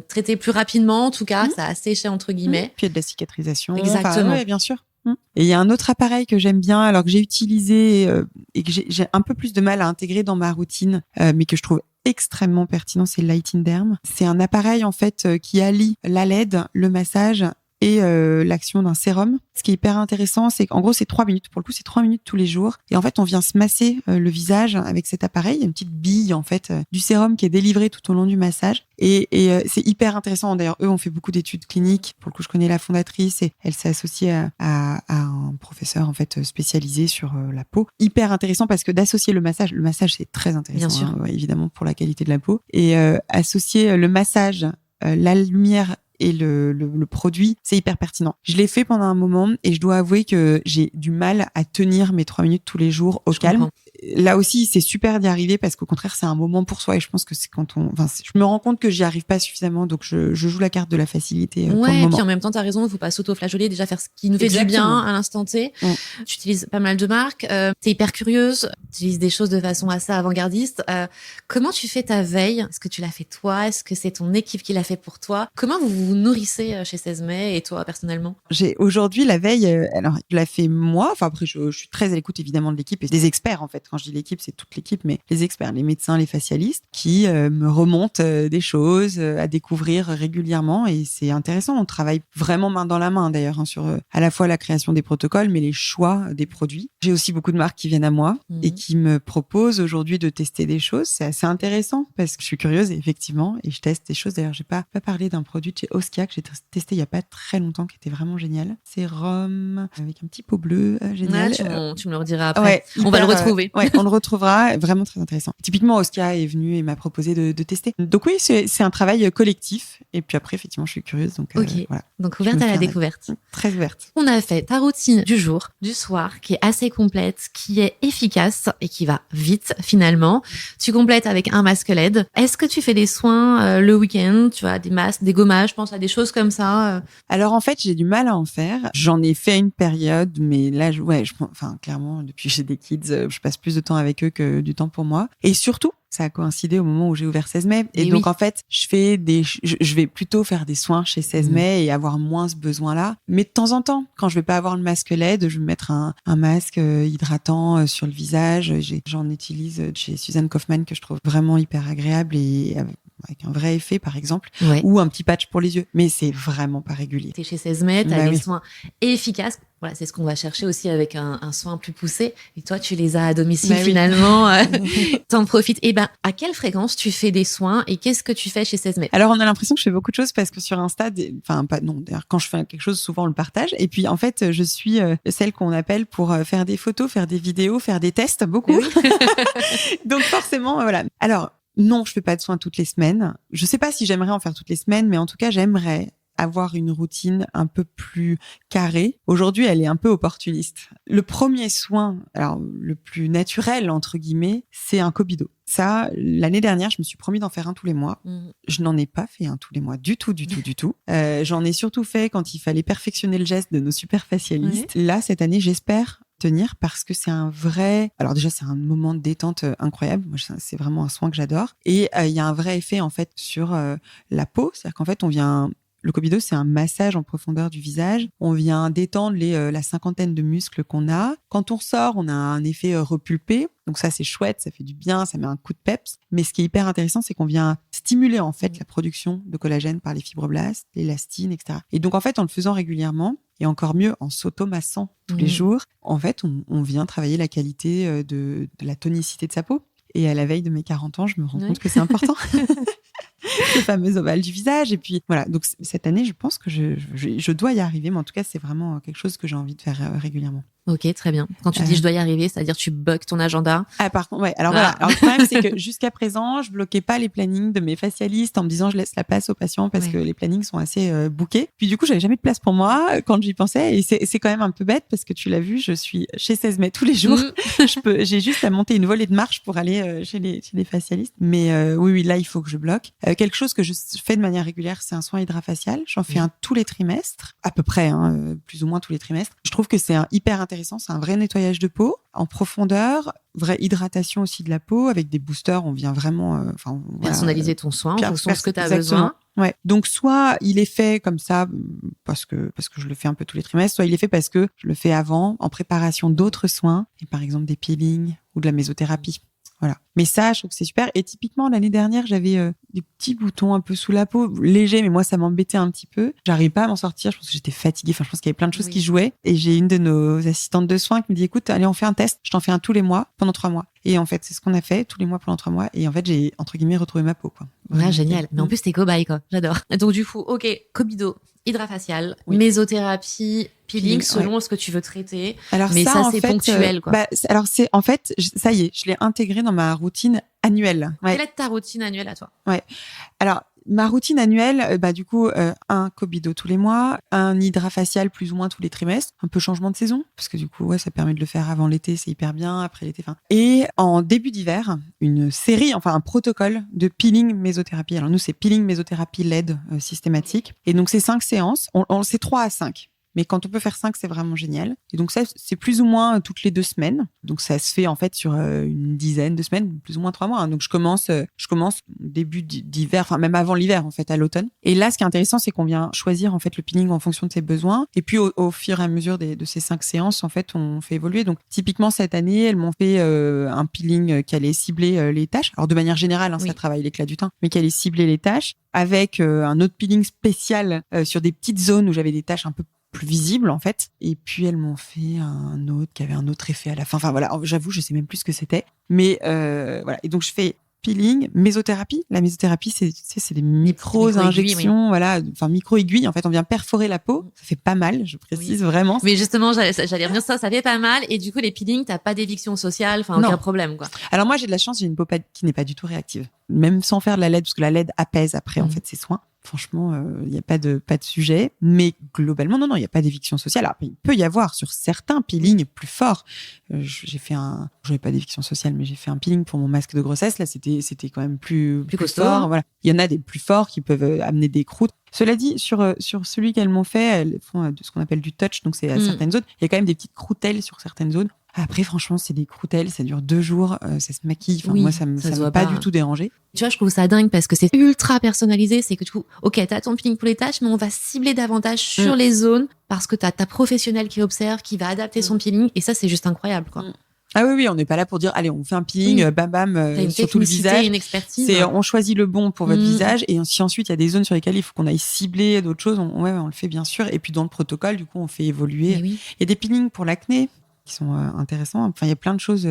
traité plus rapidement, en tout cas, ça a séché entre guillemets. Puis il y a de la cicatrisation. Exactement. Ouais, bien sûr. Et il y a un autre appareil que j'aime bien, alors que j'ai utilisé et que j'ai un peu plus de mal à intégrer dans ma routine, mais que je trouve extrêmement pertinent, c'est le Lighting Derm. C'est un appareil en fait qui allie la LED, le massage et l'action d'un sérum. Ce qui est hyper intéressant, c'est qu'en gros, c'est 3 minutes. Pour le coup, c'est 3 minutes tous les jours. Et en fait, on vient se masser le visage avec cet appareil. Il y a une petite bille, en fait, du sérum qui est délivrée tout au long du massage. Et c'est hyper intéressant. D'ailleurs, eux ont fait beaucoup d'études cliniques. Pour le coup, je connais la fondatrice et elle s'est associée à un professeur, en fait, spécialisé sur la peau. Hyper intéressant parce que d'associer le massage, c'est très intéressant, bien sûr. Évidemment, pour la qualité de la peau. Et associer le massage, la lumière et le produit, c'est hyper pertinent. Je l'ai fait pendant un moment et je dois avouer que j'ai du mal à tenir mes 3 minutes tous les jours au calme. Comprends. Là aussi, c'est super d'y arriver parce qu'au contraire, c'est un moment pour soi et je pense que c'est quand je me rends compte que j'y arrive pas suffisamment, donc je joue la carte de la facilité pour le moment. Ouais, puis en même temps, t'as raison, il faut pas s'auto-flageoler, déjà faire ce qui nous fait du bien à l'instant T. Tu utilises pas mal de marques, t'es hyper curieuse, tu utilises des choses de façon assez avant-gardiste. Comment tu fais ta veille? Est-ce que tu l'as fait toi? Est-ce que c'est ton équipe qui l'a fait pour toi? Comment vous vous nourrissez chez 16 mai et toi personnellement? J'ai aujourd'hui la veille, alors je la fais moi, enfin après je suis très à l'écoute évidemment de l'équipe et des experts en fait. Quand je dis l'équipe, c'est toute l'équipe, mais les experts, les médecins, les facialistes qui me remontent des choses à découvrir régulièrement et c'est intéressant. On travaille vraiment main dans la main d'ailleurs sur à la fois la création des protocoles, mais les choix des produits. J'ai aussi beaucoup de marques qui viennent à moi et qui me proposent aujourd'hui de tester des choses. C'est assez intéressant parce que je suis curieuse effectivement et je teste des choses. D'ailleurs, j'ai pas parlé d'un produit de chez Oskia que j'ai testé il y a pas très longtemps, qui était vraiment génial. Sérum avec un petit pot bleu, génial. Tu me le rediras après. On va le retrouver. On le retrouvera, vraiment très intéressant. Typiquement, Oskia est venu et m'a proposé de tester. Donc oui, c'est un travail collectif. Et puis après, effectivement, je suis curieuse. Donc, voilà. Donc ouverte à la découverte. Très ouverte. On a fait ta routine du jour, du soir, qui est assez complète, qui est efficace et qui va vite finalement. Tu complètes avec un masque LED. Est-ce que tu fais des soins le week-end? Tu as des masques, des gommages, je pense à des choses comme ça. Alors en fait, j'ai du mal à en faire. J'en ai fait une période, mais là, clairement, depuis que j'ai des kids, je passe plus de temps avec eux que du temps pour moi. Et surtout, ça a coïncidé au moment où j'ai ouvert 16 mai. Et donc, en fait, je vais plutôt faire des soins chez 16 mai et avoir moins ce besoin-là. Mais de temps en temps, quand je vais pas avoir le masque LED, je vais mettre un masque hydratant sur le visage. J'en utilise chez Suzanne Kaufmann que je trouve vraiment hyper agréable et avec un vrai effet, par exemple, ou un petit patch pour les yeux. Mais c'est vraiment pas régulier. T'es chez 16 mai, t'as des soins efficaces. Voilà, c'est ce qu'on va chercher aussi avec un soin plus poussé. Et toi, tu les as à domicile finalement. T'en profites. Et à quelle fréquence tu fais des soins et qu'est-ce que tu fais chez 16 mai? Alors, on a l'impression que je fais beaucoup de choses parce que sur Insta, d'ailleurs, quand je fais quelque chose, souvent on le partage. Et puis, en fait, je suis celle qu'on appelle pour faire des photos, faire des vidéos, faire des tests, beaucoup. Donc, forcément, voilà. Alors, non, je fais pas de soins toutes les semaines. Je sais pas si j'aimerais en faire toutes les semaines, mais en tout cas, j'aimerais avoir une routine un peu plus carrée. Aujourd'hui, elle est un peu opportuniste. Le premier soin, alors le plus naturel, entre guillemets, c'est un Cobido. Ça, l'année dernière, je me suis promis d'en faire un tous les mois. Je n'en ai pas fait un tous les mois du tout. J'en ai surtout fait quand il fallait perfectionner le geste de nos super facialistes. Là, cette année, j'espère tenir parce que c'est un vrai... Alors déjà, c'est un moment de détente incroyable. Moi, c'est vraiment un soin que j'adore. Et il y a un vrai effet, en fait, sur la peau. C'est-à-dire qu'en fait, le Cobido, c'est un massage en profondeur du visage. On vient détendre la cinquantaine de muscles qu'on a. Quand on ressort, on a un effet repulpé. Donc ça, c'est chouette, ça fait du bien, ça met un coup de peps. Mais ce qui est hyper intéressant, c'est qu'on vient stimuler en fait la production de collagène par les fibroblastes, l'élastine, etc. Et donc en fait, en le faisant régulièrement, et encore mieux en s'auto-massant tous les jours, en fait, on vient travailler la qualité de la tonicité de sa peau. Et à la veille de mes 40 ans, je me rends compte que c'est important. Ce fameux ovale du visage. Et puis voilà, donc cette année, je pense que je dois y arriver, mais en tout cas, c'est vraiment quelque chose que j'ai envie de faire régulièrement. Ok, très bien. Quand tu dis je dois y arriver, c'est-à-dire tu bugs ton agenda. Par contre, ouais. Alors voilà. Alors le problème, c'est que jusqu'à présent, je bloquais pas les plannings de mes facialistes en me disant je laisse la place aux patients parce que les plannings sont assez bookés. Puis du coup, j'avais jamais de place pour moi quand j'y pensais. Et c'est quand même un peu bête parce que tu l'as vu, je suis chez 16 mai tous les jours. J'ai juste à monter une volée de marche pour aller chez les facialistes. Mais oui, là, il faut que je bloque. Quelque chose que je fais de manière régulière, c'est un soin hydrafacial. J'en fais un tous les trimestres, à peu près, plus ou moins tous les trimestres. Je trouve que c'est hyper intéressant. C'est un vrai nettoyage de peau en profondeur, vraie hydratation aussi de la peau avec des boosters. On vient vraiment personnaliser ton soin en fonction de ce que tu as besoin. Ouais. Donc soit il est fait comme ça parce que je le fais un peu tous les trimestres, soit il est fait parce que je le fais avant en préparation d'autres soins et par exemple des peelings ou de la mésothérapie. Voilà. Mais ça, je trouve que c'est super. Et typiquement, l'année dernière, j'avais des petits boutons un peu sous la peau, légers, mais moi, ça m'embêtait un petit peu. J'arrivais pas à m'en sortir. Je pense que j'étais fatiguée. Enfin, je pense qu'il y avait plein de choses qui jouaient. Et j'ai une de nos assistantes de soins qui me dit, écoute, allez, on fait un test. Je t'en fais un tous les mois pendant 3 mois. Et en fait, c'est ce qu'on a fait tous les mois pendant 3 mois. Et en fait, j'ai, entre guillemets, retrouvé ma peau, quoi. Ouais, génial. Mais en plus, t'es cobaye, quoi. J'adore. Donc, du coup, ok, Cobido, hydrafacial, mésothérapie, peeling, selon ce que tu veux traiter. Alors mais ça, c'est fait, ponctuel, quoi. Alors, c'est, en fait, ça y est, je l'ai intégré dans ma routine annuelle. Ouais. Quelle est ta routine annuelle à toi? Ouais. Alors, ma routine annuelle, du coup, un Cobido tous les mois, un hydrafacial plus ou moins tous les trimestres, un peu changement de saison, parce que du coup, ça permet de le faire avant l'été, c'est hyper bien, après l'été, Et en début d'hiver, une série, un protocole de peeling mésothérapie. Alors nous, c'est peeling mésothérapie LED systématique. Et donc, c'est 5 séances. C'est 3 à 5. Mais quand on peut faire 5, c'est vraiment génial. Et donc ça, c'est plus ou moins toutes les 2 semaines. Donc ça se fait en fait sur une dizaine de semaines, plus ou moins 3 mois. Donc je commence début d'hiver, enfin même avant l'hiver en fait, à l'automne. Et là, ce qui est intéressant, c'est qu'on vient choisir en fait le peeling en fonction de ses besoins. Et puis au fur et à mesure de ces 5 séances, en fait, on fait évoluer. Donc typiquement cette année, elles m'ont fait un peeling qui allait cibler les taches. Alors de manière générale, ça travaille l'éclat du teint, mais qui allait cibler les taches avec un autre peeling spécial sur des petites zones où j'avais des taches un peu plus visible en fait, et puis elles m'ont fait un autre qui avait un autre effet à la fin. Enfin voilà, j'avoue, je sais même plus ce que c'était, mais voilà. Et donc je fais peeling, mésothérapie. La mésothérapie, c'est des micro-injections, voilà, enfin micro-aiguilles. En fait, on vient perforer la peau. Ça fait pas mal, je précise vraiment. Mais justement, j'allais revenir sur ça fait pas mal. Et du coup, les peelings, t'as pas d'éviction sociale, enfin aucun problème, quoi. Alors moi, j'ai de la chance, j'ai une peau qui n'est pas du tout réactive. Même sans faire de la LED, parce que la LED apaise après, en fait, ses soins. Franchement, il y a pas de sujet. Mais globalement, non, il y a pas d'éviction sociale. Alors, il peut y avoir sur certains peelings plus forts. J'avais pas d'éviction sociale, mais j'ai fait un peeling pour mon masque de grossesse. Là, c'était quand même plus costaud, fort. Voilà. Il y en a des plus forts qui peuvent amener des croûtes. Cela dit, sur celui qu'elles m'ont fait, elles font ce qu'on appelle du touch, donc c'est à certaines zones. Il y a quand même des petites croûtelles sur certaines zones. Après, franchement, c'est des croûtelles, ça dure 2 jours, ça se maquille. Enfin, moi, ça m'a pas du tout dérangé. Tu vois, je trouve ça dingue parce que c'est ultra personnalisé. C'est que du coup, ok, t'as ton peeling pour les taches, mais on va cibler davantage sur les zones parce que t'as ta professionnelle qui observe, qui va adapter son peeling. Et ça, c'est juste incroyable, quoi. Ah oui, on n'est pas là pour dire, allez, on fait un peeling, bam, bam, sur tout le visage. Une expertise. On choisit le bon pour votre visage. Et si ensuite, il y a des zones sur lesquelles il faut qu'on aille cibler d'autres choses, on le fait bien sûr. Et puis, dans le protocole, du coup, on fait évoluer. Il y a des peelings pour l'acné qui sont intéressants. Enfin, il y a plein de choses.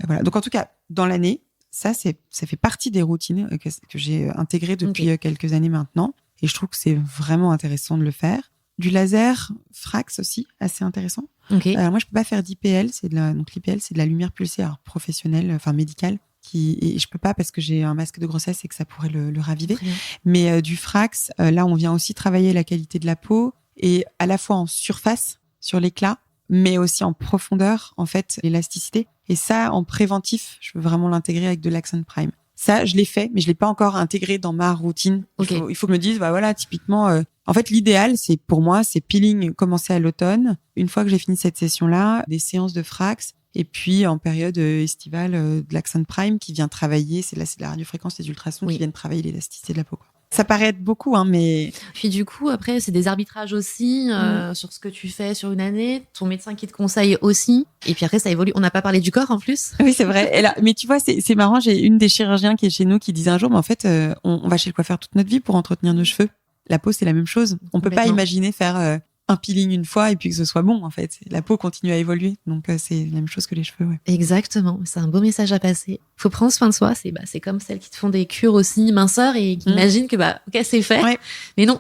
Voilà. Donc, en tout cas, dans l'année, ça fait partie des routines que j'ai intégrées depuis quelques années maintenant. Et je trouve que c'est vraiment intéressant de le faire. Du laser Frax aussi, assez intéressant. Alors moi, je peux pas faire d'IPL. Donc l'IPL, c'est de la lumière pulsée, alors professionnelle, enfin médicale. Et je peux pas parce que j'ai un masque de grossesse et que ça pourrait le raviver. Mais du Frax, là, on vient aussi travailler la qualité de la peau et à la fois en surface, sur l'éclat, mais aussi en profondeur, en fait, l'élasticité. Et ça, en préventif, je veux vraiment l'intégrer avec de l'Axon Prime. Ça, je l'ai fait, mais je l'ai pas encore intégré dans ma routine. Il faut que je me dise, bah voilà, typiquement, en fait, l'idéal, pour moi, c'est peeling commencer à l'automne. Une fois que j'ai fini cette session-là, des séances de Frax. Et puis, en période estivale, de l'Axon Prime qui vient travailler, c'est la radiofréquence, les ultrasons qui viennent travailler l'élasticité de la peau, quoi. Ça paraît être beaucoup, hein, mais... Puis du coup, après, c'est des arbitrages aussi sur ce que tu fais sur une année. Ton médecin qui te conseille aussi. Et puis après, ça évolue. On n'a pas parlé du corps en plus. Oui, c'est vrai. Et là, mais tu vois, c'est marrant. J'ai une des chirurgiens qui est chez nous qui disait un jour, mais en fait, on va chez le coiffeur toute notre vie pour entretenir nos cheveux. La peau, c'est la même chose. On peut pas imaginer faire un peeling une fois et puis que ce soit bon, en fait. La peau continue à évoluer. Donc, c'est la même chose que les cheveux, ouais. Exactement. C'est un beau message à passer. Faut prendre soin de soi. C'est comme celles qui te font des cures aussi minceurs et qui imaginent que, ok, c'est fait. Ouais. Mais non.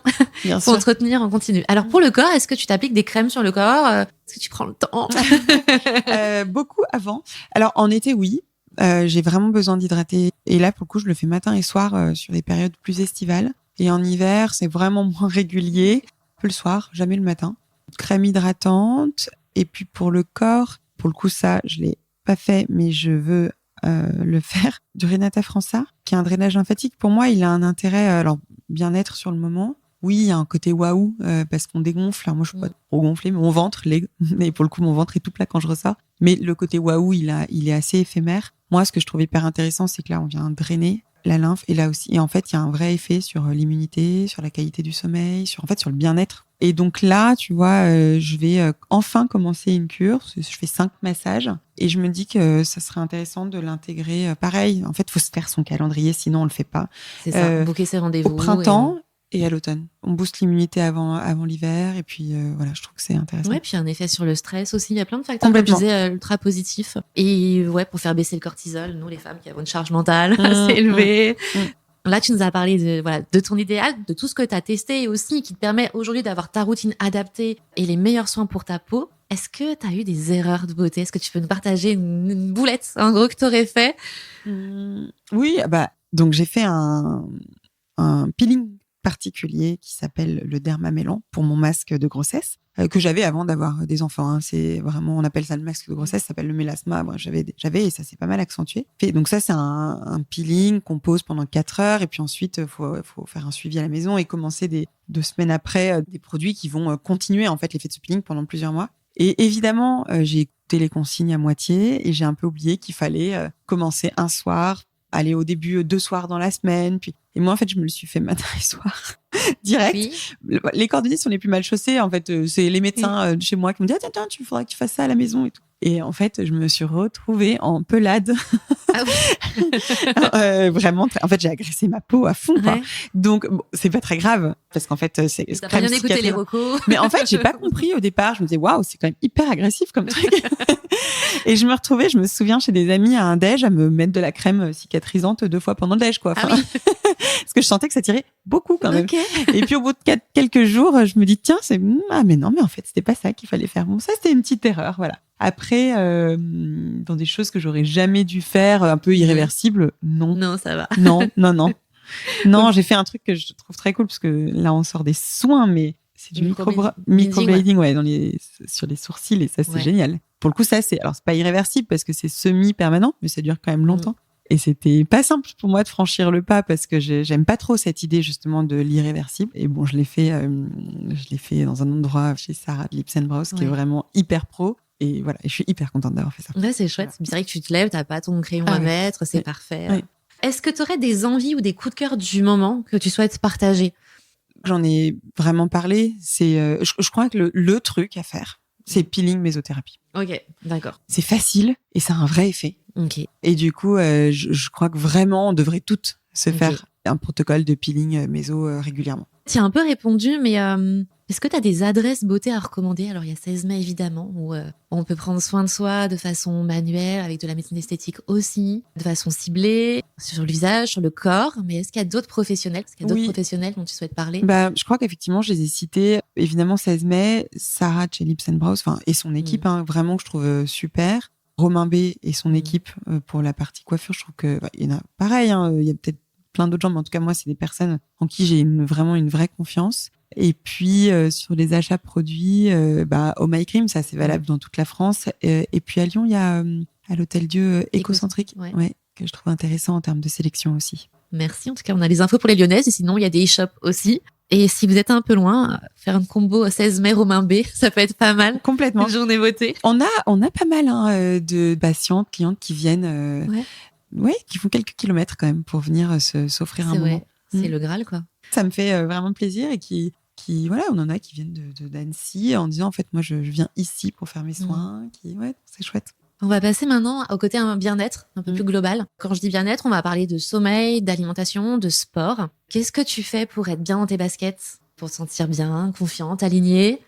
Faut entretenir en continu. Alors, pour le corps, est-ce que tu t'appliques des crèmes sur le corps? Est-ce que tu prends le temps? Beaucoup avant. Alors, en été, oui. J'ai vraiment besoin d'hydrater. Et là, pour le coup, je le fais matin et soir sur des périodes plus estivales. Et en hiver, c'est vraiment moins régulier. Un peu le soir, jamais le matin. Crème hydratante. Et puis pour le corps, pour le coup, ça, je l'ai pas fait, mais je veux le faire. Du Renata França, qui est un drainage lymphatique. Pour moi, il a un intérêt, alors bien-être sur le moment. Oui, il y a un côté waouh, parce qu'on dégonfle. Alors moi, je suis pas trop gonflée, mais mon ventre, mais pour le coup, mon ventre est tout plat quand je ressors. Mais le côté waouh, il est assez éphémère. Moi, ce que je trouve hyper intéressant, c'est que là, on vient drainer la lymphe et là aussi. Et en fait, il y a un vrai effet sur l'immunité, sur la qualité du sommeil, sur le bien-être. Et donc là, tu vois, je vais enfin commencer une cure. Je fais 5 massages et je me dis que ça serait intéressant de l'intégrer. Pareil, en fait, faut se faire son calendrier, sinon on le fait pas. C'est ça, booker ses rendez-vous. Au printemps et à l'automne. On booste l'immunité avant l'hiver et puis voilà, je trouve que c'est intéressant. Ouais, puis un effet sur le stress aussi. Il y a plein de facteurs, comme je disais, ultra positifs. Et ouais, pour faire baisser le cortisol, nous les femmes qui avons une charge mentale assez élevée. Là, tu nous as parlé de ton idéal, de tout ce que tu as testé et aussi qui te permet aujourd'hui d'avoir ta routine adaptée et les meilleurs soins pour ta peau. Est-ce que tu as eu des erreurs de beauté? Est-ce que tu peux nous partager une boulette, en gros, que tu aurais fait? Oui, donc j'ai fait un peeling particulier qui s'appelle le Dermamélan pour mon masque de grossesse que j'avais avant d'avoir des enfants, hein. C'est vraiment, on appelle ça le masque de grossesse, ça s'appelle le mélasma. Moi, j'avais et ça s'est pas mal accentué. Et donc ça, c'est un peeling qu'on pose pendant 4 heures et puis ensuite faut faire un suivi à la maison et commencer 2 semaines après des produits qui vont continuer en fait l'effet de ce peeling pendant plusieurs mois. Et évidemment, j'ai écouté les consignes à moitié et j'ai un peu oublié qu'il fallait commencer un soir, aller au début 2 soirs dans la semaine, et moi en fait je me le suis fait matin et soir direct. Oui. Les cordonniers sont les plus mal chaussés en fait, c'est les médecins de chez moi qui m'ont dit tiens, tu faudra que tu fasses ça à la maison et tout. Et en fait, je me suis retrouvée en pelade. Ah oui. Vraiment, en fait, j'ai agressé ma peau à fond, quoi. Ouais. Donc, bon, c'est pas très grave, parce qu'en fait, c'est T'as quand pas même bien écouté les cicatrisant. recos. Mais en fait, j'ai pas compris au départ. Je me disais, waouh, c'est quand même hyper agressif comme truc. Et je me retrouvais, je me souviens, chez des amis à un déj, à me mettre de la crème cicatrisante 2 fois pendant le déj, quoi. Enfin, Ah oui. parce que je sentais que ça tirait beaucoup quand même. Ok. Et puis au bout de quelques jours, je me dis tiens, mais non, mais en fait c'était pas ça qu'il fallait faire. Bon, ça c'était une petite erreur, voilà. Après, dans des choses que j'aurais jamais dû faire, un peu irréversibles, non, Non, ça va. non, j'ai fait un truc que je trouve très cool parce que là on sort des soins, mais c'est du microblading, ouais, sur les sourcils et ça c'est génial. Pour le coup, ça c'est pas irréversible parce que c'est semi-permanent, mais ça dure quand même longtemps. Et c'était pas simple pour moi de franchir le pas parce que j'aime pas trop cette idée justement de l'irréversible. Et bon, je l'ai fait dans un endroit chez Sarah de Lips & Brows qui est vraiment hyper pro. Et voilà, et je suis hyper contente d'avoir fait ça. Ouais, c'est chouette. Voilà. C'est vrai que tu te lèves, t'as pas ton crayon à mettre, c'est parfait. Ouais. Est-ce que tu aurais des envies ou des coups de cœur du moment que tu souhaites partager? J'en ai vraiment parlé. C'est, je crois que le truc à faire, c'est peeling mésothérapie. Ok, d'accord. C'est facile et ça a un vrai effet. Ok. Et du coup, je crois que vraiment, on devrait toutes se faire un protocole de peeling méso régulièrement. Tu as un peu répondu, mais est-ce que tu as des adresses beauté à recommander? Alors, il y a 16 mai, évidemment, où on peut prendre soin de soi de façon manuelle, avec de la médecine esthétique aussi, de façon ciblée, sur le visage, sur le corps. Mais est-ce qu'il y a d'autres professionnels? Est-ce qu'il y a d'autres professionnels dont tu souhaites parler? Je crois qu'effectivement, je les ai cités. Évidemment, 16 mai, Sarah chez Lips & Brows, et son équipe, vraiment, que je trouve super. Romain B et son équipe pour la partie coiffure, je trouve que il y en a pareil, il y a peut-être plein d'autres gens, mais en tout cas moi c'est des personnes en qui j'ai vraiment une vraie confiance. Et puis sur les achats produits, Oh My Cream, ça c'est valable dans toute la France. Et puis à Lyon il y a à l'Hôtel Dieu Écocentrique, que je trouve intéressant en termes de sélection aussi. Merci, en tout cas on a les infos pour les Lyonnaises et sinon il y a des e-shops aussi. Et si vous êtes un peu loin, faire un combo 16 mai Romain B, ça peut être pas mal. Complètement. Une journée beauté. On a pas mal de patientes, clientes qui viennent, qui font quelques kilomètres quand même pour venir s'offrir un moment. C'est le Graal, quoi. Ça me fait vraiment plaisir et qui voilà, on en a qui viennent d'Annecy en disant en fait moi je viens ici pour faire mes soins. C'est chouette. On va passer maintenant au côté bien-être, un peu plus global. Quand je dis bien-être, on va parler de sommeil, d'alimentation, de sport. Qu'est-ce que tu fais pour être bien dans tes baskets, pour te sentir bien, confiante, alignée?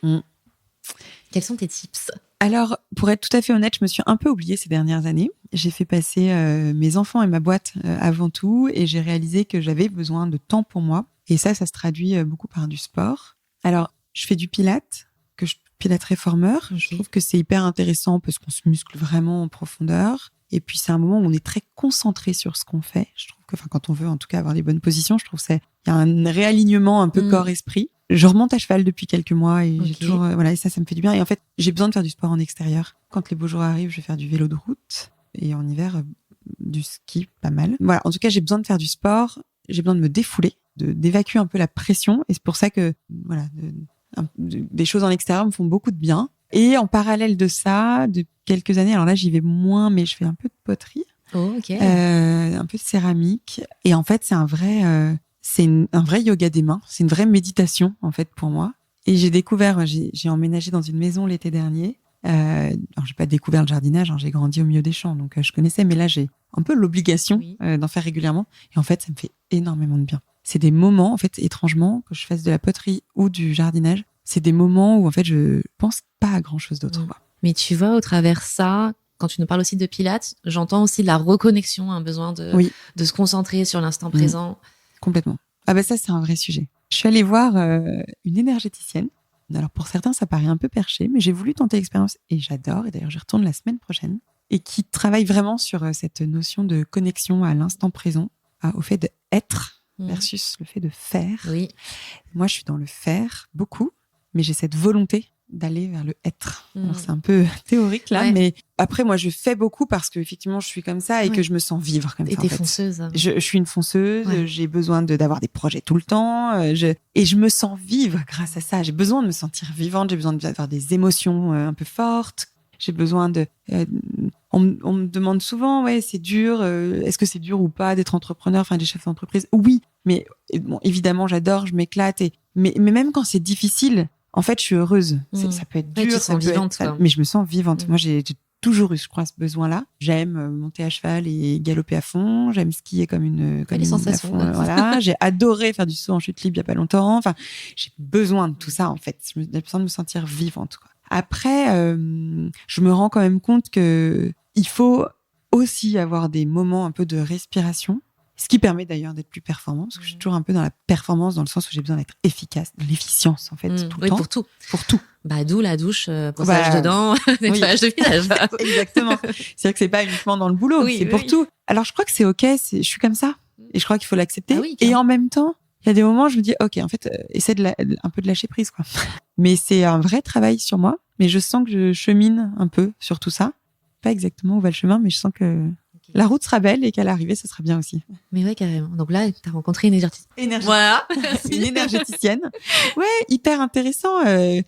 Quels sont tes tips? Alors, pour être tout à fait honnête, je me suis un peu oubliée ces dernières années. J'ai fait passer mes enfants et ma boîte avant tout et j'ai réalisé que j'avais besoin de temps pour moi. Et ça se traduit beaucoup par du sport. Alors, je fais du pilates, Pilates réformeur. Je trouve que c'est hyper intéressant parce qu'on se muscle vraiment en profondeur. Et puis, c'est un moment où on est très concentré sur ce qu'on fait. Je trouve que, quand on veut en tout cas avoir les bonnes positions, je trouve qu'il y a un réalignement un peu corps-esprit. Je remonte à cheval depuis quelques mois et j'ai toujours, et ça me fait du bien. Et en fait, j'ai besoin de faire du sport en extérieur. Quand les beaux jours arrivent, je vais faire du vélo de route. Et en hiver, du ski, pas mal. Voilà. En tout cas, j'ai besoin de faire du sport. J'ai besoin de me défouler, d'évacuer un peu la pression. Et c'est pour ça que, des choses en extérieur me font beaucoup de bien. Et en parallèle de ça, de quelques années, alors là, j'y vais moins, mais je fais un peu de poterie. Oh, ok. Un peu de céramique. Et en fait, c'est un vrai yoga des mains. C'est une vraie méditation, en fait, pour moi. Et j'ai découvert, j'ai emménagé dans une maison l'été dernier. Alors, j'ai pas découvert le jardinage, j'ai grandi au milieu des champs, donc je connaissais, mais là, j'ai un peu l'obligation d'en faire régulièrement. Et en fait, ça me fait énormément de bien. C'est des moments, en fait, étrangement, que je fasse de la poterie ou du jardinage, c'est des moments où, en fait, je pense pas à grand chose d'autre. Mais tu vois, au travers ça, quand tu nous parles aussi de Pilates, j'entends aussi la reconnexion, un besoin de se concentrer sur l'instant présent. Complètement. Ça, c'est un vrai sujet. Je suis allée voir une énergéticienne. Alors, pour certains, ça paraît un peu perché, mais j'ai voulu tenter l'expérience et j'adore. Et d'ailleurs, j'y retourne la semaine prochaine. Et qui travaille vraiment sur cette notion de connexion à l'instant présent, au fait d'être versus le fait de faire. Oui. Moi, je suis dans le faire beaucoup, mais j'ai cette volonté d'aller vers le être. Alors, c'est un peu théorique là, mais après, moi, je fais beaucoup parce que effectivement, je suis comme ça et que je me sens vivre comme ça. Et t'es fonceuse. Je suis une fonceuse. J'ai besoin d'avoir des projets tout le temps. Et je me sens vivre grâce à ça. J'ai besoin de me sentir vivante. J'ai besoin d'avoir des émotions un peu fortes. J'ai besoin de. On me demande souvent, c'est dur. Est-ce que c'est dur ou pas d'être entrepreneur, des chefs d'entreprise? Oui, mais bon, évidemment, j'adore, je m'éclate. Mais même quand c'est difficile. En fait, je suis heureuse. Ça peut être dur, tu te sens vivante, mais je me sens vivante. Moi, j'ai toujours eu, je crois, ce besoin-là. J'aime monter à cheval et galoper à fond. J'aime skier comme les sensations. Voilà. J'ai adoré faire du saut en chute libre il y a pas longtemps. Enfin, j'ai besoin de tout ça, en fait. J'ai besoin de me sentir vivante, quoi. Après, je me rends quand même compte que il faut aussi avoir des moments un peu de respiration. Ce qui permet d'ailleurs d'être plus performant, parce que je suis toujours un peu dans la performance, dans le sens où j'ai besoin d'être efficace, de l'efficience en fait, tout le temps. Pour tout. Pour tout. D'où la douche, brossage de dents, nettoyage de visage. Exactement. C'est-à-dire que c'est pas uniquement dans le boulot, c'est pour tout. Alors je crois que c'est ok, je suis comme ça, et je crois qu'il faut l'accepter. Et en même temps, il y a des moments où je me dis, ok, en fait, essaie un peu de lâcher prise, quoi. Mais c'est un vrai travail sur moi. Mais je sens que je chemine un peu sur tout ça. Pas exactement où va le chemin, mais je sens que la route sera belle et qu'à l'arrivée, ce sera bien aussi. Mais ouais, carrément. Donc là, tu as rencontré une énergéticienne. Voilà. Une énergéticienne. Ouais, hyper intéressant. Je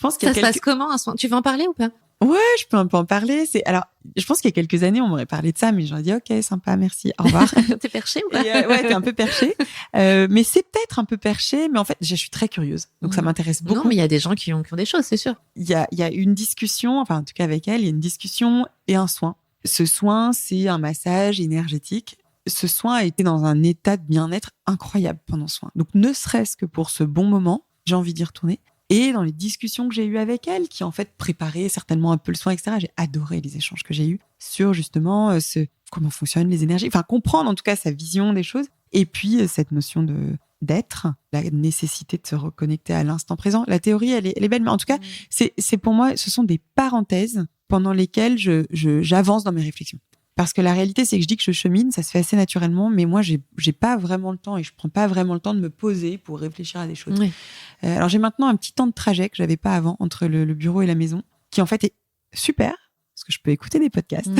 pense qu'il y a se passe comment, un soin? Tu veux en parler ou pas? Ouais, je peux un peu en parler. Alors, je pense qu'il y a quelques années, on m'aurait parlé de ça, mais j'aurais dit, ok, sympa, merci, au revoir. T'es perché ou pas? Ouais, t'es un peu perché. Mais c'est peut-être un peu perché, mais en fait, je suis très curieuse. Donc, ça m'intéresse beaucoup. Non, mais il y a des gens qui ont des choses, c'est sûr. Il y a une discussion, enfin, en tout cas avec elle, il y a une discussion et un soin. Ce soin, c'est un massage énergétique. Ce soin a été dans un état de bien-être incroyable pendant ce soin. Donc, ne serait-ce que pour ce bon moment, j'ai envie d'y retourner. Et dans les discussions que j'ai eues avec elle, qui en fait préparaient certainement un peu le soin, etc., j'ai adoré les échanges que j'ai eus sur justement comment fonctionnent les énergies, enfin comprendre en tout cas sa vision des choses. Et puis cette notion d'être, la nécessité de se reconnecter à l'instant présent. La théorie, elle est belle, mais en tout cas, c'est pour moi, ce sont des parenthèses pendant lesquelles j'avance dans mes réflexions. Parce que la réalité, c'est que je dis que je chemine, ça se fait assez naturellement, mais moi, j'ai pas vraiment le temps et je prends pas vraiment le temps de me poser pour réfléchir à des choses. Oui. Alors, j'ai maintenant un petit temps de trajet que j'avais pas avant entre le bureau et la maison, qui en fait est super, parce que je peux écouter des podcasts.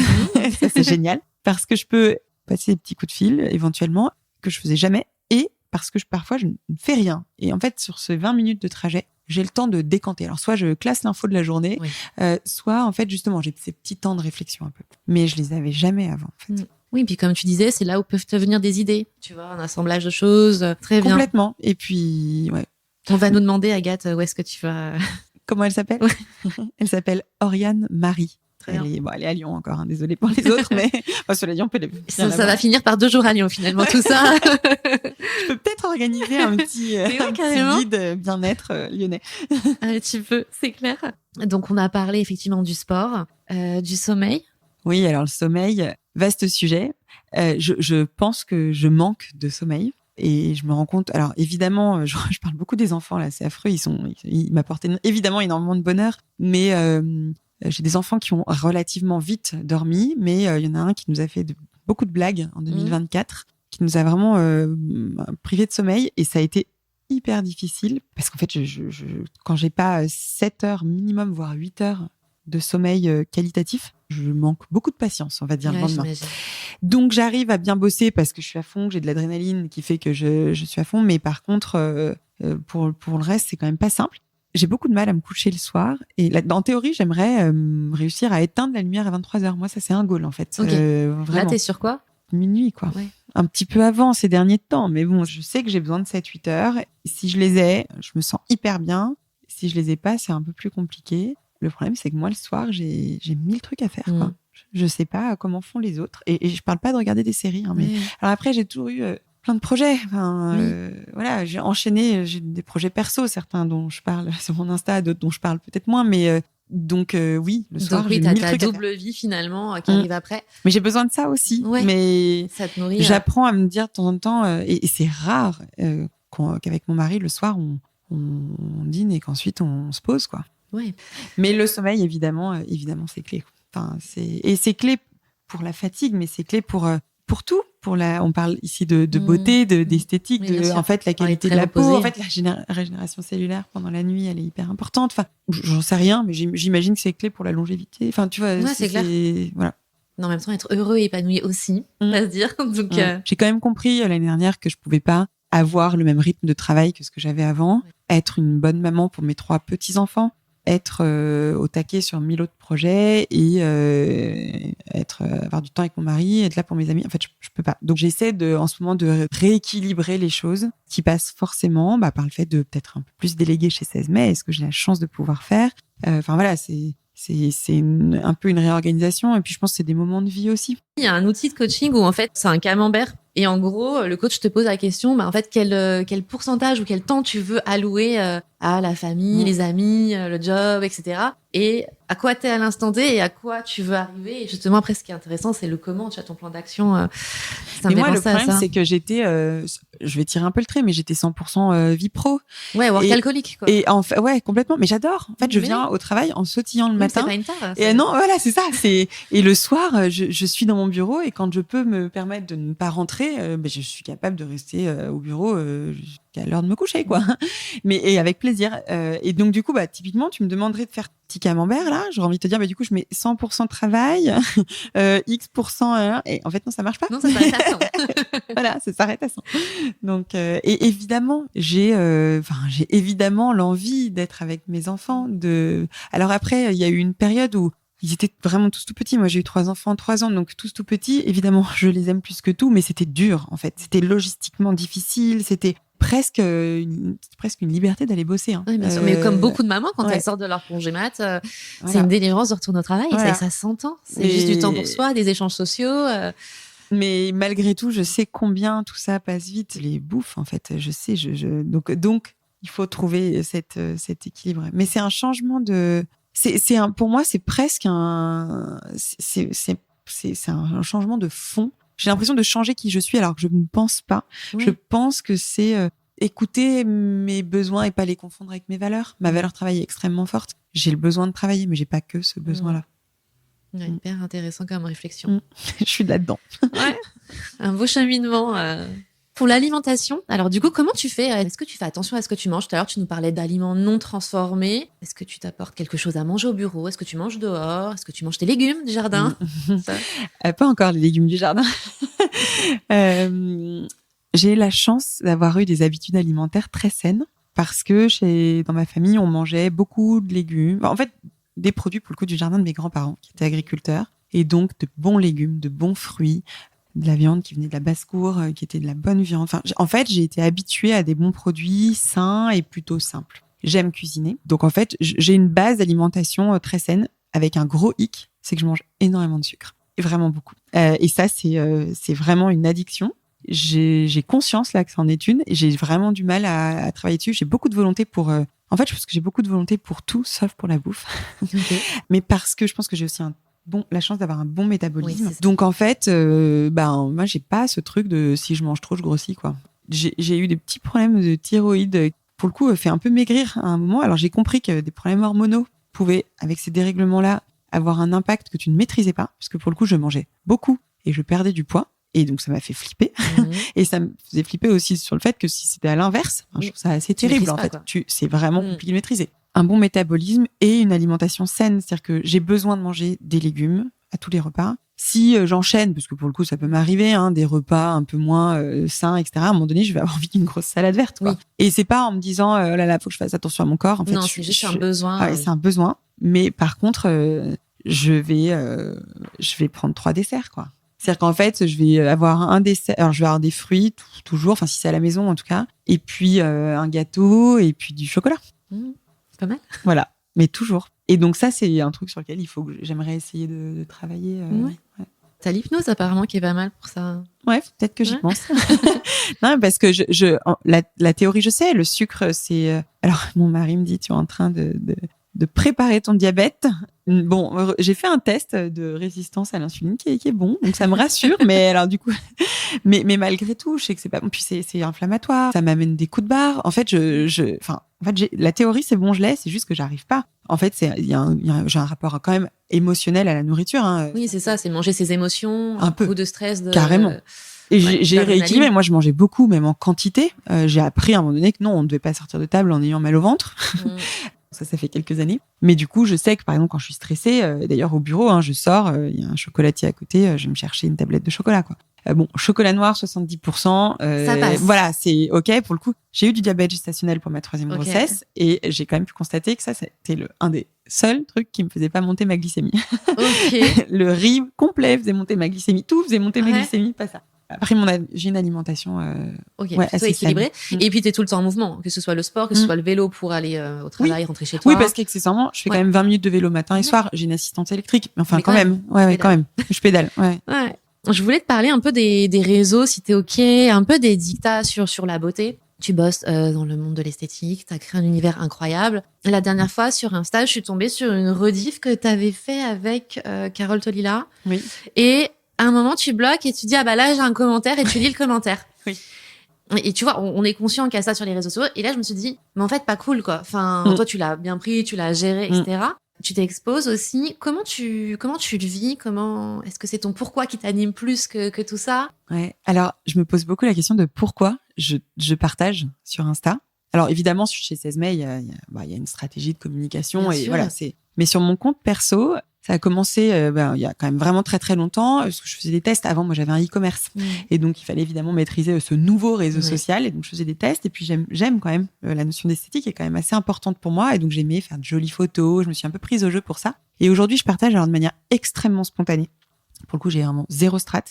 Ça, c'est génial. Parce que je peux passer des petits coups de fil, éventuellement, que je faisais jamais, et parce que parfois, je ne fais rien. Et en fait, sur ces 20 minutes de trajet, j'ai le temps de décanter. Alors, soit je classe l'info de la journée, soit, en fait, justement, j'ai ces petits temps de réflexion un peu. Mais je les avais jamais avant, en fait. Oui, puis comme tu disais, c'est là où peuvent te venir des idées. Tu vois, un assemblage de choses. Très bien. Complètement. Et puis, ouais. On va nous demander, Agathe, où est-ce que tu vas... Comment elle s'appelle? Elle s'appelle Oriane Marie. Elle est à Lyon encore, hein, désolée pour les autres, mais cela dit, on peut ça va finir par 2 jours à Lyon, finalement, tout ça. Je peux peut-être organiser un petit guide bien-être lyonnais. Tu peux, c'est clair. Donc, on a parlé effectivement du sport, du sommeil. Oui, alors le sommeil, vaste sujet. Je pense que je manque de sommeil. Et je me rends compte, alors évidemment, je parle beaucoup des enfants là, c'est affreux, ils m'apportent évidemment énormément de bonheur, mais j'ai des enfants qui ont relativement vite dormi, mais il y en a un qui nous a fait beaucoup de blagues en 2024, qui nous a vraiment privé de sommeil, et ça a été hyper difficile, parce qu'en fait, quand j'ai pas 7 heures minimum, voire 8 heures de sommeil qualitatif, je manque beaucoup de patience, on va dire, le lendemain. J'imagine. Donc, j'arrive à bien bosser parce que je suis à fond, que j'ai de l'adrénaline qui fait que je suis à fond. Mais par contre, pour le reste, c'est quand même pas simple. J'ai beaucoup de mal à me coucher le soir. Et là, en théorie, j'aimerais réussir à éteindre la lumière à 23h. Moi, ça, c'est un goal, en fait. Vraiment. Là, t'es sur quoi? Minuit, quoi. Ouais. Un petit peu avant ces derniers temps. Mais bon, je sais que j'ai besoin de 7-8 heures. Si je les ai, je me sens hyper bien. Si je les ai pas, c'est un peu plus compliqué. Le problème, c'est que moi, le soir, j'ai 1000 trucs à faire, quoi. Je sais pas comment font les autres. Et je parle pas de regarder des séries, hein, mais alors après, j'ai toujours eu plein de projets. Enfin, voilà, j'ai enchaîné, j'ai des projets perso, certains dont je parle sur mon Insta, d'autres dont je parle peut-être moins, mais donc oui, le soir, donc, j'ai t'as 1000 ta trucs double vie finalement qui arrive après. Mais j'ai besoin de ça aussi. Mais ça te nourrit. J'apprends à me dire de temps en temps, et c'est rare qu'avec mon mari, le soir, on dîne et qu'ensuite on se pose, quoi. Ouais. Mais le sommeil, évidemment, c'est clé. Enfin, c'est clé pour la fatigue, mais c'est clé pour tout. On parle ici de beauté, d'esthétique, en fait, la qualité de la peau. En fait, la régénération cellulaire pendant la nuit, elle est hyper importante. Enfin, j'en sais rien, mais j'imagine que c'est clé pour la longévité. Enfin, tu vois, c'est clair. Voilà. En même temps, être heureux et épanoui aussi, on va se dire. Donc, J'ai quand même compris l'année dernière que je pouvais pas avoir le même rythme de travail que ce que j'avais avant, être une bonne maman pour mes 3 petits-enfants, être au taquet sur 1000 autres projets et avoir du temps avec mon mari, être là pour mes amis. En fait, je peux pas. Donc, j'essaie en ce moment de rééquilibrer les choses, qui passent forcément par le fait de peut-être un peu plus déléguer chez 16 mai, est-ce que j'ai la chance de pouvoir faire. Enfin, voilà, c'est un peu une réorganisation. Et puis, je pense que c'est des moments de vie aussi. Il y a un outil de coaching où en fait c'est un camembert et en gros le coach te pose la question en fait quel pourcentage ou quel temps tu veux allouer à la famille, les amis, le job, etc. Et à quoi t'es à l'instant T et à quoi tu veux arriver. Et justement après ce qui est intéressant c'est le comment, tu as ton plan d'action. Mais moi le problème c'est que j'étais, je vais tirer un peu le trait, mais j'étais 100% vie pro. Ouais, workaholic quoi. Et en fait, ouais, complètement. Mais j'adore. En fait, je viens au travail en sautillant le matin. C'est pas une tare. Et non, voilà, c'est ça. Et le soir, je suis dans mon bureau et quand je peux me permettre de ne pas rentrer, je suis capable de rester au bureau jusqu'à l'heure de me coucher, quoi. Et avec plaisir. Et donc du coup, typiquement, tu me demanderais de faire petit camembert là. J'aurais envie de te dire, du coup, je mets 100% travail, X%, et en fait non, ça marche pas. Non, ça s'arrête à 100. Voilà, ça s'arrête à 100. Donc, et évidemment, j'ai évidemment l'envie d'être avec mes enfants. Alors après, il y a eu une période où ils étaient vraiment tous tout petits. Moi, j'ai eu 3 enfants, 3 ans, donc tous tout petits. Évidemment, je les aime plus que tout, mais c'était dur, en fait. C'était logistiquement difficile. C'était presque une liberté d'aller bosser. Hein. Oui, bien sûr. Mais comme beaucoup de mamans, quand elles sortent de leur congé mat, c'est une délivrance de retourner au travail. Voilà. Ça s'entend. C'est juste du temps pour soi, des échanges sociaux. Mais malgré tout, je sais combien tout ça passe vite. Les bouffes, en fait, je sais. Donc, il faut trouver cet équilibre. Mais c'est un changement de... pour moi, c'est presque c'est un changement de fond. J'ai l'impression de changer qui je suis alors que je ne pense pas. Oui. Je pense que c'est écouter mes besoins et pas les confondre avec mes valeurs. Ma valeur travail est extrêmement forte. J'ai le besoin de travailler, mais j'ai pas que ce besoin-là. Ouais, hyper intéressant comme réflexion. Je suis là-dedans. Ouais. Un beau cheminement. Pour l'alimentation, alors du coup, comment tu fais ? Est-ce que tu fais attention à ce que tu manges ? Tout à l'heure, tu nous parlais d'aliments non transformés. Est-ce que tu t'apportes quelque chose à manger au bureau ? Est-ce que tu manges dehors ? Est-ce que tu manges tes légumes du jardin ? Pas encore les légumes du jardin. J'ai la chance d'avoir eu des habitudes alimentaires très saines parce que dans ma famille, on mangeait beaucoup de légumes. En fait, des produits pour le coup du jardin de mes grands-parents qui étaient agriculteurs et donc de bons légumes, de bons fruits, de la viande qui venait de la basse-cour, qui était de la bonne viande. Enfin, en fait, j'ai été habituée à des bons produits sains et plutôt simples. J'aime cuisiner. Donc, en fait, j'ai une base d'alimentation très saine avec un gros hic, c'est que je mange énormément de sucre. Et vraiment beaucoup. Et ça, c'est vraiment une addiction. J'ai conscience là que c'en est une et j'ai vraiment du mal à travailler dessus. J'ai beaucoup de volonté pour... En fait, je pense que j'ai beaucoup de volonté pour tout, sauf pour la bouffe. Okay. Mais parce que je pense que j'ai aussi la chance d'avoir un bon métabolisme. Oui, donc en fait, moi j'ai pas ce truc de si je mange trop, je grossis quoi. J'ai eu des petits problèmes de thyroïde, pour le coup, fait un peu maigrir à un moment. Alors j'ai compris que des problèmes hormonaux pouvaient, avec ces dérèglements-là, avoir un impact que tu ne maîtrisais pas, parce que pour le coup, je mangeais beaucoup et je perdais du poids. Et donc, ça m'a fait flipper. Et ça me faisait flipper aussi sur le fait que si c'était à l'inverse, je trouve ça assez terrible, en fait. C'est vraiment compliqué de maîtriser. Un bon métabolisme et une alimentation saine. C'est-à-dire que j'ai besoin de manger des légumes à tous les repas. Si j'enchaîne, parce que pour le coup, ça peut m'arriver, des repas un peu moins sains, etc. À un moment donné, je vais avoir envie d'une grosse salade verte, quoi. Oui. Et c'est pas en me disant, oh là là, faut que je fasse attention à mon corps. En fait, non, c'est juste un besoin. Ouais, c'est un besoin. Mais par contre, je vais prendre 3 desserts, quoi. C'est-à-dire qu'en fait, je vais avoir un dessert. Alors, je vais avoir des fruits, toujours, enfin, si c'est à la maison, en tout cas. Et puis, un gâteau, et puis du chocolat. C'est pas mal. Voilà. Mais toujours. Et donc, ça, c'est un truc sur lequel j'aimerais essayer de travailler. Ouais. T'as l'hypnose, apparemment, qui est pas mal pour ça. Ouais, peut-être que j'y pense. Non, parce que la théorie, je sais, le sucre, c'est... Alors, mon mari me dit, tu es en train de préparer ton diabète. Bon, j'ai fait un test de résistance à l'insuline qui est bon, donc ça me rassure. Mais alors du coup, mais malgré tout, je sais que c'est pas bon. Puis c'est inflammatoire, ça m'amène des coups de barre. En fait, la théorie c'est bon, je l'ai, c'est juste que j'arrive pas. En fait, j'ai un rapport quand même émotionnel à la nourriture. Oui, c'est ça, c'est manger ses émotions, un peu de stress, carrément. Et j'ai rééquilibré. Moi, je mangeais beaucoup, même en quantité. J'ai appris à un moment donné que non, on ne devait pas sortir de table en ayant mal au ventre. Ça fait quelques années. Mais du coup, je sais que, par exemple, quand je suis stressée, d'ailleurs, au bureau, je sors, il y a un chocolatier à côté, je vais me chercher une tablette de chocolat, quoi. Chocolat noir, 70%. Ça passe. Voilà, c'est OK. Pour le coup, j'ai eu du diabète gestationnel pour ma 3e grossesse et j'ai quand même pu constater que ça, c'était un des seuls trucs qui me faisait pas monter ma glycémie. Okay. Le riz complet faisait monter ma glycémie. Tout faisait monter ma glycémie, pas ça. Après, j'ai une alimentation assez équilibrée. Et puis, tu es tout le temps en mouvement, que ce soit le sport, que ce soit le vélo pour aller au travail, rentrer chez toi. Oui, parce qu'accessoirement, je fais quand même 20 minutes de vélo matin et soir. J'ai une assistance électrique. Mais enfin, quand même. Quand même. Je pédale. Ouais. Je voulais te parler un peu des réseaux, si t'es OK, un peu des dictats sur la beauté. Tu bosses dans le monde de l'esthétique, t'as créé un univers incroyable. La dernière fois, sur Insta, je suis tombée sur une rediff que t'avais fait avec Carole Tolila. Oui. Et à un moment, tu bloques et tu dis, ah bah là, j'ai un commentaire, et tu lis le commentaire. Oui. Et tu vois, on est conscient qu'il y a ça sur les réseaux sociaux. Et là, je me suis dit, mais en fait, pas cool, quoi. Enfin, toi, tu l'as bien pris, tu l'as géré, etc. Tu t'exposes aussi. Comment tu le vis? Est-ce que c'est ton pourquoi qui t'anime plus que tout ça? Ouais. Alors, je me pose beaucoup la question de pourquoi je partage sur Insta. Alors, évidemment, chez 16 mai, il y a une stratégie de communication. Bien et sûr. Voilà, mais sur mon compte perso, ça a commencé, il y a quand même vraiment très, très longtemps, parce que je faisais des tests. Avant, moi, j'avais un e-commerce. Et donc, il fallait évidemment maîtriser ce nouveau réseau social. Et donc, je faisais des tests. Et puis, j'aime quand même, la notion d'esthétique est quand même assez importante pour moi. Et donc, j'aimais faire de jolies photos. Je me suis un peu prise au jeu pour ça. Et aujourd'hui, je partage de manière extrêmement spontanée. Pour le coup, j'ai vraiment zéro strat.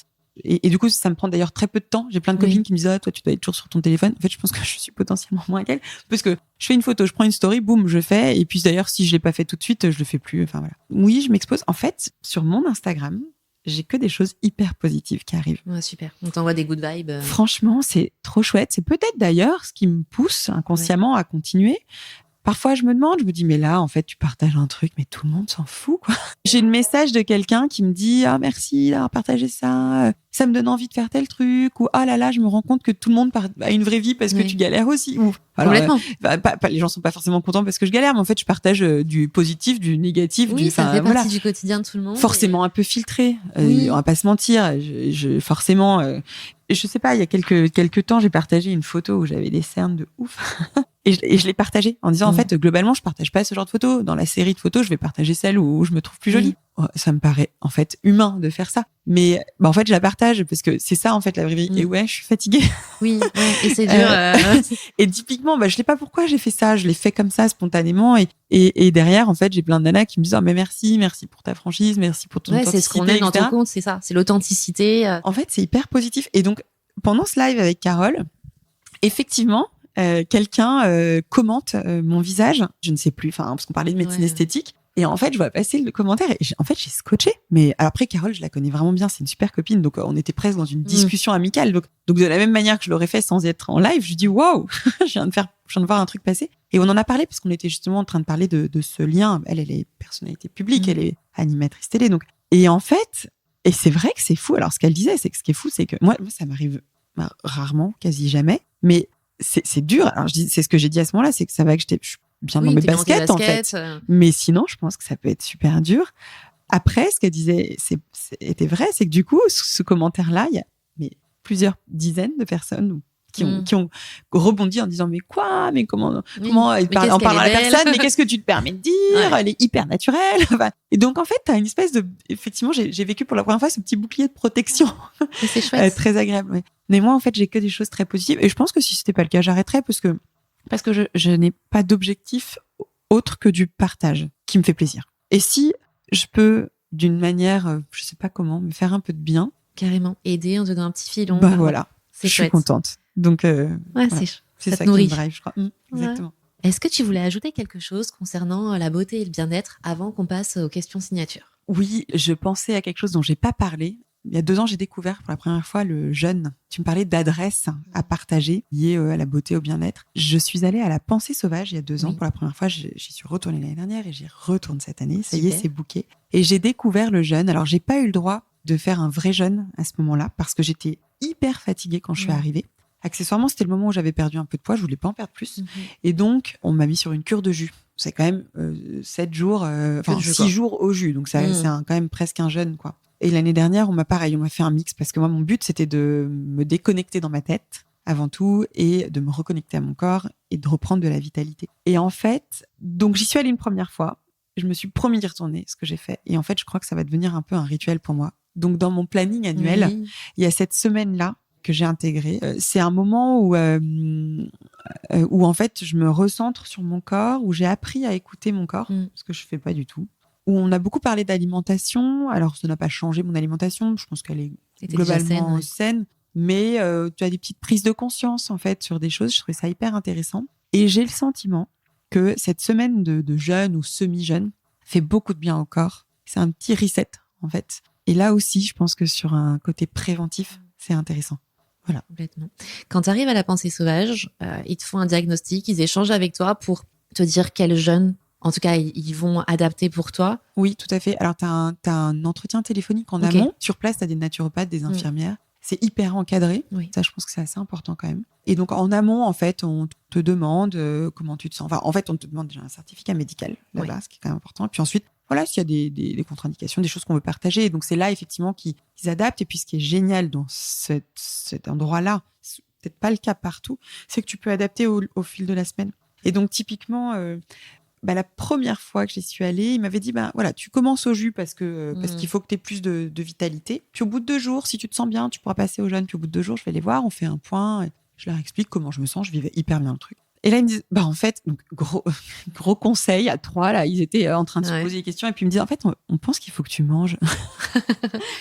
Et du coup, ça me prend d'ailleurs très peu de temps. J'ai plein de copines qui me disent, toi, tu dois être toujours sur ton téléphone. En fait, je pense que je suis potentiellement moins qu'elles. Parce que je fais une photo, je prends une story, boum, je fais. Et puis d'ailleurs, si je l'ai pas fait tout de suite, je le fais plus. Enfin, voilà. Oui, je m'expose. En fait, sur mon Instagram, j'ai que des choses hyper positives qui arrivent. Ouais, super. On t'envoie des good vibes. Franchement, c'est trop chouette. C'est peut-être d'ailleurs ce qui me pousse inconsciemment à continuer. Parfois, je me dis, mais là, en fait, tu partages un truc, mais tout le monde s'en fout, quoi. J'ai le message de quelqu'un qui me dit, ah, merci d'avoir partagé ça. Ça me donne envie de faire tel truc. Ou, ah là là, je me rends compte que tout le monde a une vraie vie parce que tu galères aussi. Ou, alors, complètement. Les gens sont pas forcément contents parce que je galère, mais en fait, je partage du positif, du négatif. Ça fait partie du quotidien de tout le monde. Forcément un peu filtré. On va pas se mentir. Forcément, je sais pas, il y a quelques temps, j'ai partagé une photo où j'avais des cernes de ouf. Et je l'ai partagée en disant, en fait, globalement, je partage pas ce genre de photos. Dans la série de photos, je vais partager celle où je me trouve plus jolie. Ça me paraît, en fait, humain de faire ça. Mais, en fait, je la partage parce que c'est ça, en fait, la vraie vie. Et je suis fatiguée. Oui, et c'est dur. Et typiquement, je sais pas pourquoi j'ai fait ça. Je l'ai fait comme ça, spontanément. Et derrière, en fait, j'ai plein de nanas qui me disent, oh, mais merci pour ta franchise, merci pour ton authenticité. C'est ce qu'on aime dans ton compte, c'est ça. C'est l'authenticité. En fait, c'est hyper positif. Et donc, pendant ce live avec Carole, effectivement, quelqu'un commente mon visage, je ne sais plus, parce qu'on parlait de médecine esthétique, et en fait je vois passer le commentaire et j'ai scotché. Mais alors après, Carole, je la connais vraiment bien, c'est une super copine, donc on était presque dans une discussion amicale, donc de la même manière que je l'aurais fait sans être en live, je dis waouh, je viens de voir un truc passer. Et on en a parlé parce qu'on était justement en train de parler de ce lien. Elle est personnalité publique, elle est animatrice télé, donc. Et en fait, et c'est vrai que c'est fou. Alors ce qu'elle disait, c'est que ce qui est fou, c'est que moi ça m'arrive rarement, quasi jamais, mais c'est dur. Alors c'est ce que j'ai dit à ce moment-là, c'est que ça va que je suis bien dans mes baskets en fait. Mais sinon, je pense que ça peut être super dur. Après, ce qu'elle disait, était vrai, c'est que du coup, sous ce commentaire-là, il y a plusieurs dizaines de personnes qui ont rebondi en disant mais quoi, mais comment en parlant à la personne, mais qu'est-ce que tu te permets de dire, elle est hyper naturelle. Et donc en fait, t'as une espèce de, effectivement, j'ai vécu pour la première fois ce petit bouclier de protection. C'est chouette, très agréable. Ouais. Mais moi en fait, j'ai que des choses très positives et je pense que si c'était pas le cas, j'arrêterais parce que je n'ai pas d'objectif autre que du partage qui me fait plaisir. Et si je peux d'une manière, je sais pas comment, me faire un peu de bien, carrément aider en donnant un petit filon. Voilà, je suis contente. Donc, voilà. c'est ça qui me drive, je crois. Exactement. Est-ce que tu voulais ajouter quelque chose concernant la beauté et le bien-être avant qu'on passe aux questions signatures? Oui, je pensais à quelque chose dont j'ai pas parlé. Il y a 2 ans, j'ai découvert pour la première fois le jeûne. Tu me parlais d'adresses à partager liées à la beauté, au bien-être. Je suis allée à la Pensée Sauvage il y a 2 ans. Pour la première fois, j'y suis retournée l'année dernière et j'y retourne cette année. Ça y est, c'est booké. Et j'ai découvert le jeûne. Alors, j'ai pas eu le droit de faire un vrai jeûne à ce moment-là parce que j'étais hyper fatiguée quand je suis arrivée. Accessoirement, c'était le moment où j'avais perdu un peu de poids, je voulais pas en perdre plus. Et donc, on m'a mis sur une cure de jus. C'est quand même 7 jours, 6 jours au jus. Donc, c'est quand même presque un jeûne, quoi. Et l'année dernière, on m'a fait un mix parce que moi, mon but, c'était de me déconnecter dans ma tête avant tout et de me reconnecter à mon corps et de reprendre de la vitalité. Et en fait, donc j'y suis allée une première fois. Je me suis promis d'y retourner, ce que j'ai fait. Et en fait, je crois que ça va devenir un peu un rituel pour moi. Donc, dans mon planning annuel, il y a cette semaine-là que j'ai intégrée. C'est un moment où en fait, je me recentre sur mon corps, où j'ai appris à écouter mon corps, ce que je fais pas du tout. Où on a beaucoup parlé d'alimentation. Alors, ça n'a pas changé mon alimentation. Je pense qu'elle est globalement saine. mais tu as des petites prises de conscience en fait sur des choses. Je trouvais ça hyper intéressant. Et j'ai le sentiment que cette semaine de jeûne ou semi-jeûne fait beaucoup de bien au corps. C'est un petit reset en fait. Et là aussi, je pense que sur un côté préventif, c'est intéressant. Voilà. Complètement. Quand tu arrives à la pensée sauvage, ils te font un diagnostic, ils échangent avec toi pour te dire quel jeûne, en tout cas, ils vont adapter pour toi. Oui, tout à fait. Alors, tu as un entretien téléphonique en amont. Sur place, tu as des naturopathes, des infirmières. C'est hyper encadré. Oui. Ça, je pense que c'est assez important quand même. Et donc, en amont, en fait, on te demande comment tu te sens. Enfin, en fait, on te demande déjà un certificat médical, là-bas, ce qui est quand même important. Et puis ensuite, voilà, s'il y a des contre-indications, des choses qu'on veut partager. Et donc, c'est là, effectivement, qu'ils adaptent. Et puis, ce qui est génial dans cet endroit-là, c'est peut-être pas le cas partout, c'est que tu peux adapter au fil de la semaine. Et donc, typiquement, la première fois que j'y suis allée, il m'avait dit, voilà, tu commences au jus parce qu'il faut que tu aies plus de vitalité. Puis au bout de 2 jours, si tu te sens bien, tu pourras passer au jeûne. Puis au bout de 2 jours, je vais les voir, on fait un point. Et je leur explique comment je me sens, je vivais hyper bien le truc. Et là, ils me disent, en fait, donc, gros conseil à 3, là, ils étaient en train de se poser des questions. Et puis ils me disent, en fait, on pense qu'il faut que tu manges.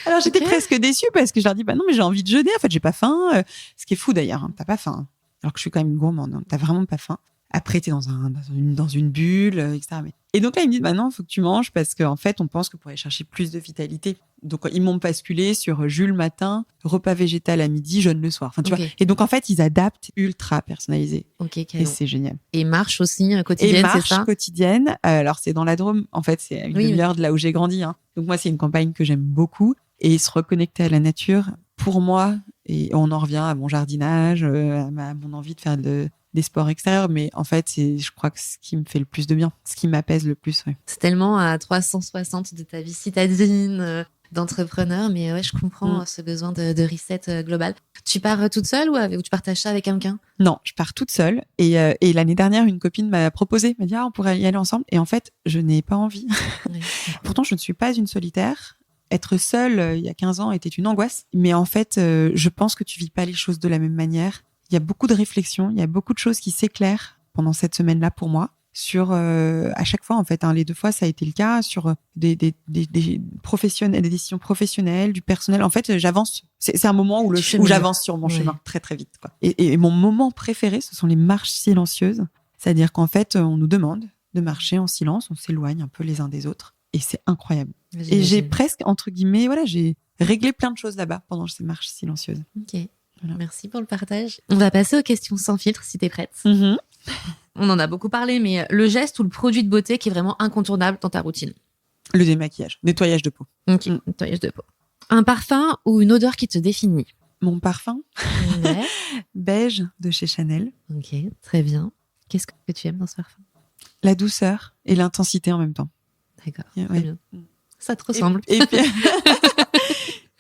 Alors j'étais presque déçue parce que je leur dis, non, mais j'ai envie de jeûner, en fait, j'ai pas faim. Ce qui est fou d'ailleurs, hein, t'as pas faim. Alors que je suis quand même une gourmande, hein, t'as vraiment pas faim. Après, t'es dans une bulle, etc. Et donc là, ils me disent, non, il faut que tu manges parce qu'en fait, on pense que pour aller chercher plus de vitalité. Donc, ils m'ont basculé sur jus le matin, repas végétal à midi, jeûne le soir. Enfin, tu vois. Et donc, en fait, ils adaptent ultra personnalisé. Et c'est génial. Et marche aussi quotidienne, c'est ça? Et marche quotidienne. Alors, c'est dans la Drôme. En fait, c'est à une demi-heure de là où j'ai grandi. Hein. Donc, moi, c'est une campagne que j'aime beaucoup. Et se reconnecter à la nature, pour moi, et on en revient à mon jardinage, à mon envie de faire des sports extérieurs, mais en fait, c'est, je crois que ce qui me fait le plus de bien, ce qui m'apaise le plus. Ouais. C'est tellement à 360 de ta vie citadine, d'entrepreneur, mais ouais, je comprends ce besoin de reset global. Tu pars toute seule ou tu partages ça avec quelqu'un? Non, je pars toute seule. Et l'année dernière, une copine m'a proposé, m'a dit, on pourrait y aller ensemble. Et en fait, je n'ai pas envie. Oui. Pourtant, je ne suis pas une solitaire. Être seule, il y a 15 ans, était une angoisse. Mais en fait, je pense que tu vis pas les choses de la même manière. Il y a beaucoup de réflexions, il y a beaucoup de choses qui s'éclairent pendant cette semaine-là pour moi. Sur à chaque fois, en fait, les 2 fois, ça a été le cas, sur des professionnels, des décisions professionnelles, du personnel. En fait, j'avance. C'est un moment où j'avance sur mon chemin très, très vite, quoi. Et mon moment préféré, ce sont les marches silencieuses. C'est-à-dire qu'en fait, on nous demande de marcher en silence, on s'éloigne un peu les uns des autres. Et c'est incroyable. Et j'ai presque, entre guillemets, j'ai réglé plein de choses là-bas pendant ces marches silencieuses. Ok. Voilà. Merci pour le partage. On va passer aux questions sans filtre, si t'es prête. On en a beaucoup parlé, mais le geste ou le produit de beauté qui est vraiment incontournable dans ta routine? Le démaquillage, nettoyage de peau. Ok, nettoyage de peau. Un parfum ou une odeur qui te définit? Mon parfum, beige de chez Chanel. Ok, très bien. Qu'est-ce que tu aimes dans ce parfum? La douceur et l'intensité en même temps. D'accord, très bien. Ça te ressemble.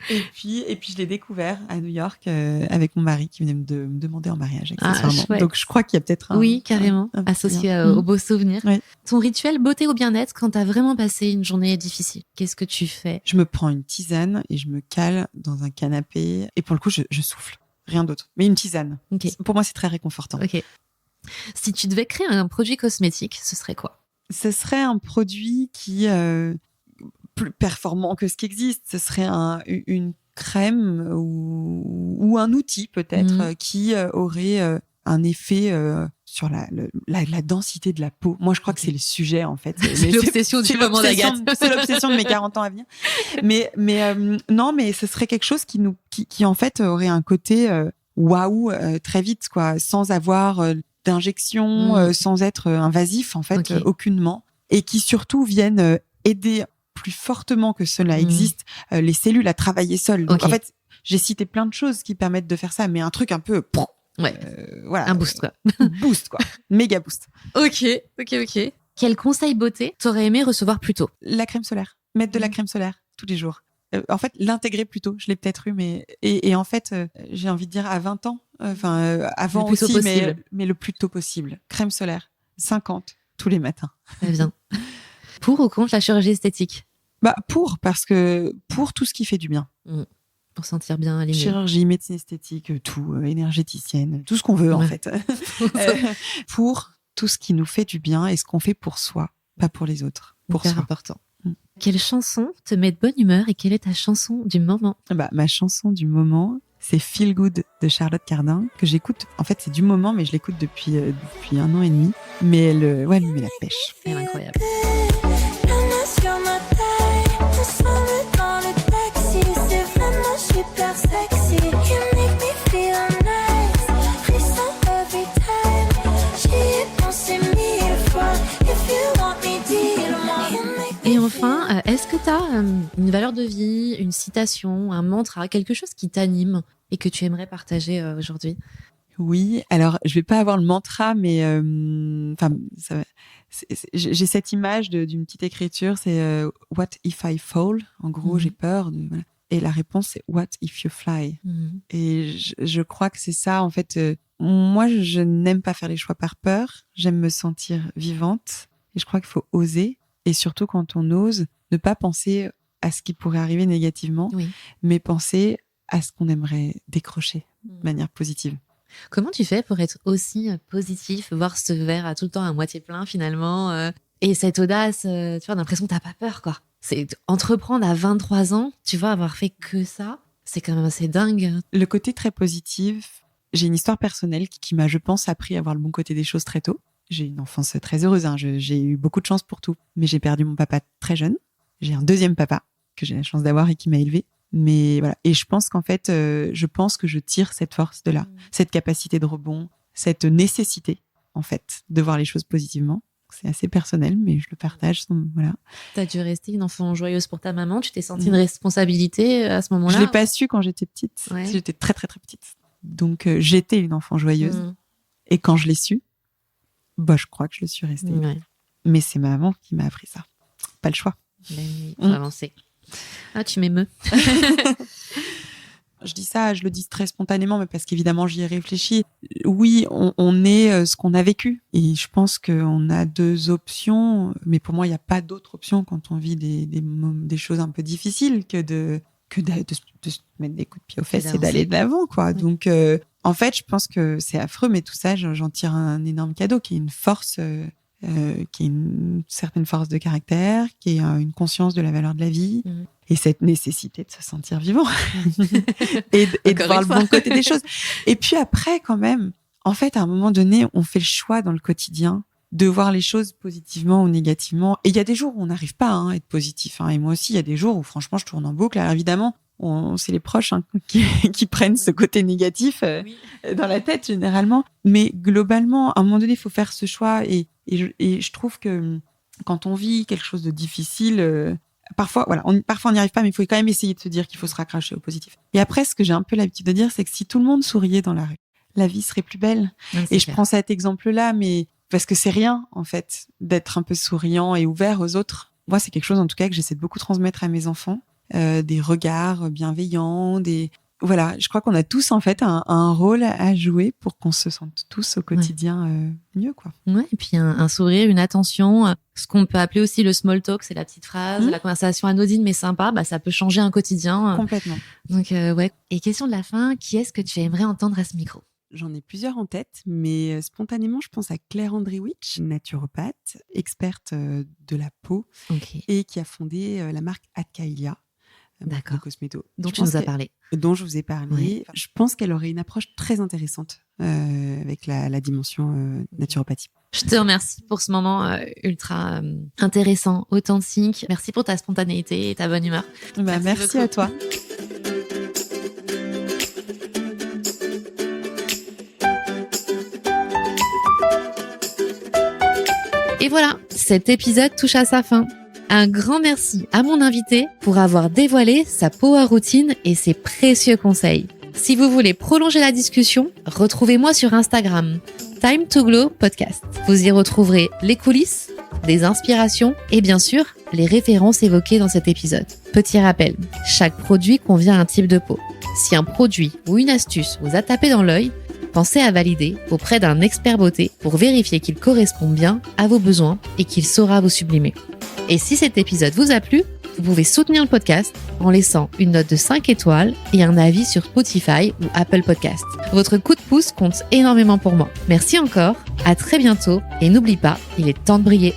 Et puis je l'ai découvert à New York avec mon mari qui venait me demander en mariage accessoirement. Donc je crois qu'il y a peut-être carrément associé au beau souvenir. Oui. Ton rituel beauté ou bien-être quand t'as vraiment passé une journée difficile, qu'est-ce que tu fais? Je me prends une tisane et je me cale dans un canapé et pour le coup je souffle, rien d'autre. Mais une tisane. Okay. Pour moi c'est très réconfortant. Ok. Si tu devais créer un produit cosmétique, ce serait quoi? Ce serait un produit qui plus performant que ce qui existe. Ce serait une crème ou un outil peut-être qui aurait un effet sur la densité de la peau. Moi, je crois que c'est le sujet en fait. C'est l'obsession du moment d'Agathe. C'est l'obsession de mes 40 ans à venir. Non, mais ce serait quelque chose qui en fait aurait un côté waouh très vite quoi, sans avoir d'injection, sans être invasif en fait, aucunement, et qui surtout viennent aider plus fortement que cela existe les cellules à travailler seules. Donc en fait, j'ai cité plein de choses qui permettent de faire ça, mais un truc un peu voilà, un boost quoi. Boost quoi. Méga boost. Ok. Quel conseil beauté t'aurais aimé recevoir plus tôt? La crème solaire. Mettre de la crème solaire tous les jours. En fait, l'intégrer plus tôt. Je l'ai peut-être eu, mais et en fait, j'ai envie de dire à 20 ans, avant aussi, mais le plus tôt possible. Crème solaire, 50 tous les matins. Très bien. Pour ou contre la chirurgie esthétique? Parce que pour tout ce qui fait du bien. Pour sentir bien aligné. Chirurgie, médecine esthétique, tout, énergéticienne, tout ce qu'on veut en fait. Pour tout ce qui nous fait du bien et ce qu'on fait pour soi, pas pour les autres. Pour soi. Important. Quelle chanson te met de bonne humeur et quelle est ta chanson du moment? Ma chanson du moment, C'est Feel Good de Charlotte Cardin, que j'écoute. En fait, c'est du moment, mais je l'écoute depuis 1 an et demi. Mais elle me met la pêche. Elle est incroyable. Et enfin, est-ce que tu as une valeur de vie, une citation, un mantra, quelque chose qui t'anime et que tu aimerais partager aujourd'hui ? Oui, alors je vais pas avoir le mantra, mais j'ai cette image d'une petite écriture, c'est What if I fall ? En gros, j'ai peur. Voilà. Et la réponse, c'est What if you fly ? Et je crois que c'est ça, en fait. Moi, je n'aime pas faire les choix par peur. J'aime me sentir vivante. Et je crois qu'il faut oser. Et surtout, quand on ose, ne pas penser à ce qui pourrait arriver négativement, mais penser à ce qu'on aimerait décrocher de manière positive. Comment tu fais pour être aussi positif, voir ce verre à tout le temps à moitié plein finalement et cette audace, tu vois, l'impression que t'as pas peur, quoi. C'est entreprendre à 23 ans, tu vois, avoir fait que ça, c'est quand même assez dingue. Le côté très positif, j'ai une histoire personnelle qui m'a, je pense, appris à voir le bon côté des choses très tôt. J'ai une enfance très heureuse, j'ai eu beaucoup de chance pour tout, mais j'ai perdu mon papa très jeune. J'ai un deuxième papa que j'ai la chance d'avoir et qui m'a élevée. Mais voilà. Et je pense qu'en fait, je tire cette force de là, cette capacité de rebond, cette nécessité, en fait, de voir les choses positivement. C'est assez personnel, mais je le partage. Voilà. T'as dû rester une enfant joyeuse pour ta maman. Tu t'es sentie une responsabilité à ce moment-là ? Je l'ai pas su quand j'étais petite. Ouais. J'étais très, très, très petite. Donc, j'étais une enfant joyeuse. Et quand je l'ai su, je crois que je le suis restée. Ouais. Mais c'est ma maman qui m'a appris ça. Pas le choix. Il faut avancer. Ah, tu m'émeus. Je dis ça, je le dis très spontanément, mais parce qu'évidemment, j'y ai réfléchi. Oui, on est ce qu'on a vécu. Et je pense qu'on a 2 options. Mais pour moi, il n'y a pas d'autre option quand on vit des choses un peu difficiles que de se mettre des coups de pied aux fesses et d'aller de l'avant, quoi. Oui. Donc, en fait, je pense que c'est affreux, mais tout ça, j'en tire un énorme cadeau qui est une force... qui est une certaine force de caractère, qui est une conscience de la valeur de la vie, et cette nécessité de se sentir vivant et de voir le bon côté des choses. Et puis après, quand même, en fait, à un moment donné, on fait le choix dans le quotidien de voir les choses positivement ou négativement. Et il y a des jours où on n'arrive pas à être positif. Et moi aussi, il y a des jours où, franchement, je tourne en boucle. Alors évidemment, c'est les proches qui prennent ce côté négatif dans la tête, généralement. Mais globalement, à un moment donné, il faut faire ce choix. Et je trouve que quand on vit quelque chose de difficile, parfois on n'y arrive pas, mais il faut quand même essayer de se dire qu'il faut se raccrocher au positif. Et après, ce que j'ai un peu l'habitude de dire, c'est que si tout le monde souriait dans la rue, la vie serait plus belle. Et je prends cet exemple-là, mais parce que c'est rien, en fait, d'être un peu souriant et ouvert aux autres. Moi, c'est quelque chose, en tout cas, que j'essaie de beaucoup transmettre à mes enfants. Des regards bienveillants, voilà, je crois qu'on a tous en fait un rôle à jouer pour qu'on se sente tous au quotidien mieux, quoi. Ouais, et puis un sourire, une attention, ce qu'on peut appeler aussi le small talk, c'est la petite phrase, la conversation anodine mais sympa, ça peut changer un quotidien. Complètement. Donc ouais. Et question de la fin, qui est-ce que tu aimerais entendre à ce micro ? J'en ai plusieurs en tête, mais spontanément, je pense à Claire Andriewicz, naturopathe, experte de la peau, et qui a fondé la marque Atkaïlia. D'accord. Cosméto. Dont tu nous as parlé. Dont je vous ai parlé. Oui. Je pense qu'elle aurait une approche très intéressante avec la dimension naturopathie. Je te remercie pour ce moment ultra intéressant, authentique. Merci pour ta spontanéité et ta bonne humeur. Merci à toi. Et voilà, cet épisode touche à sa fin. Un grand merci à mon invité pour avoir dévoilé sa power routine et ses précieux conseils. Si vous voulez prolonger la discussion, retrouvez-moi sur Instagram, Time to Glow Podcast. Vous y retrouverez les coulisses, des inspirations et bien sûr, les références évoquées dans cet épisode. Petit rappel, chaque produit convient à un type de peau. Si un produit ou une astuce vous a tapé dans l'œil, pensez à valider auprès d'un expert beauté pour vérifier qu'il correspond bien à vos besoins et qu'il saura vous sublimer. Et si cet épisode vous a plu, vous pouvez soutenir le podcast en laissant une note de 5 étoiles et un avis sur Spotify ou Apple Podcast. Votre coup de pouce compte énormément pour moi. Merci encore, à très bientôt et n'oublie pas, il est temps de briller.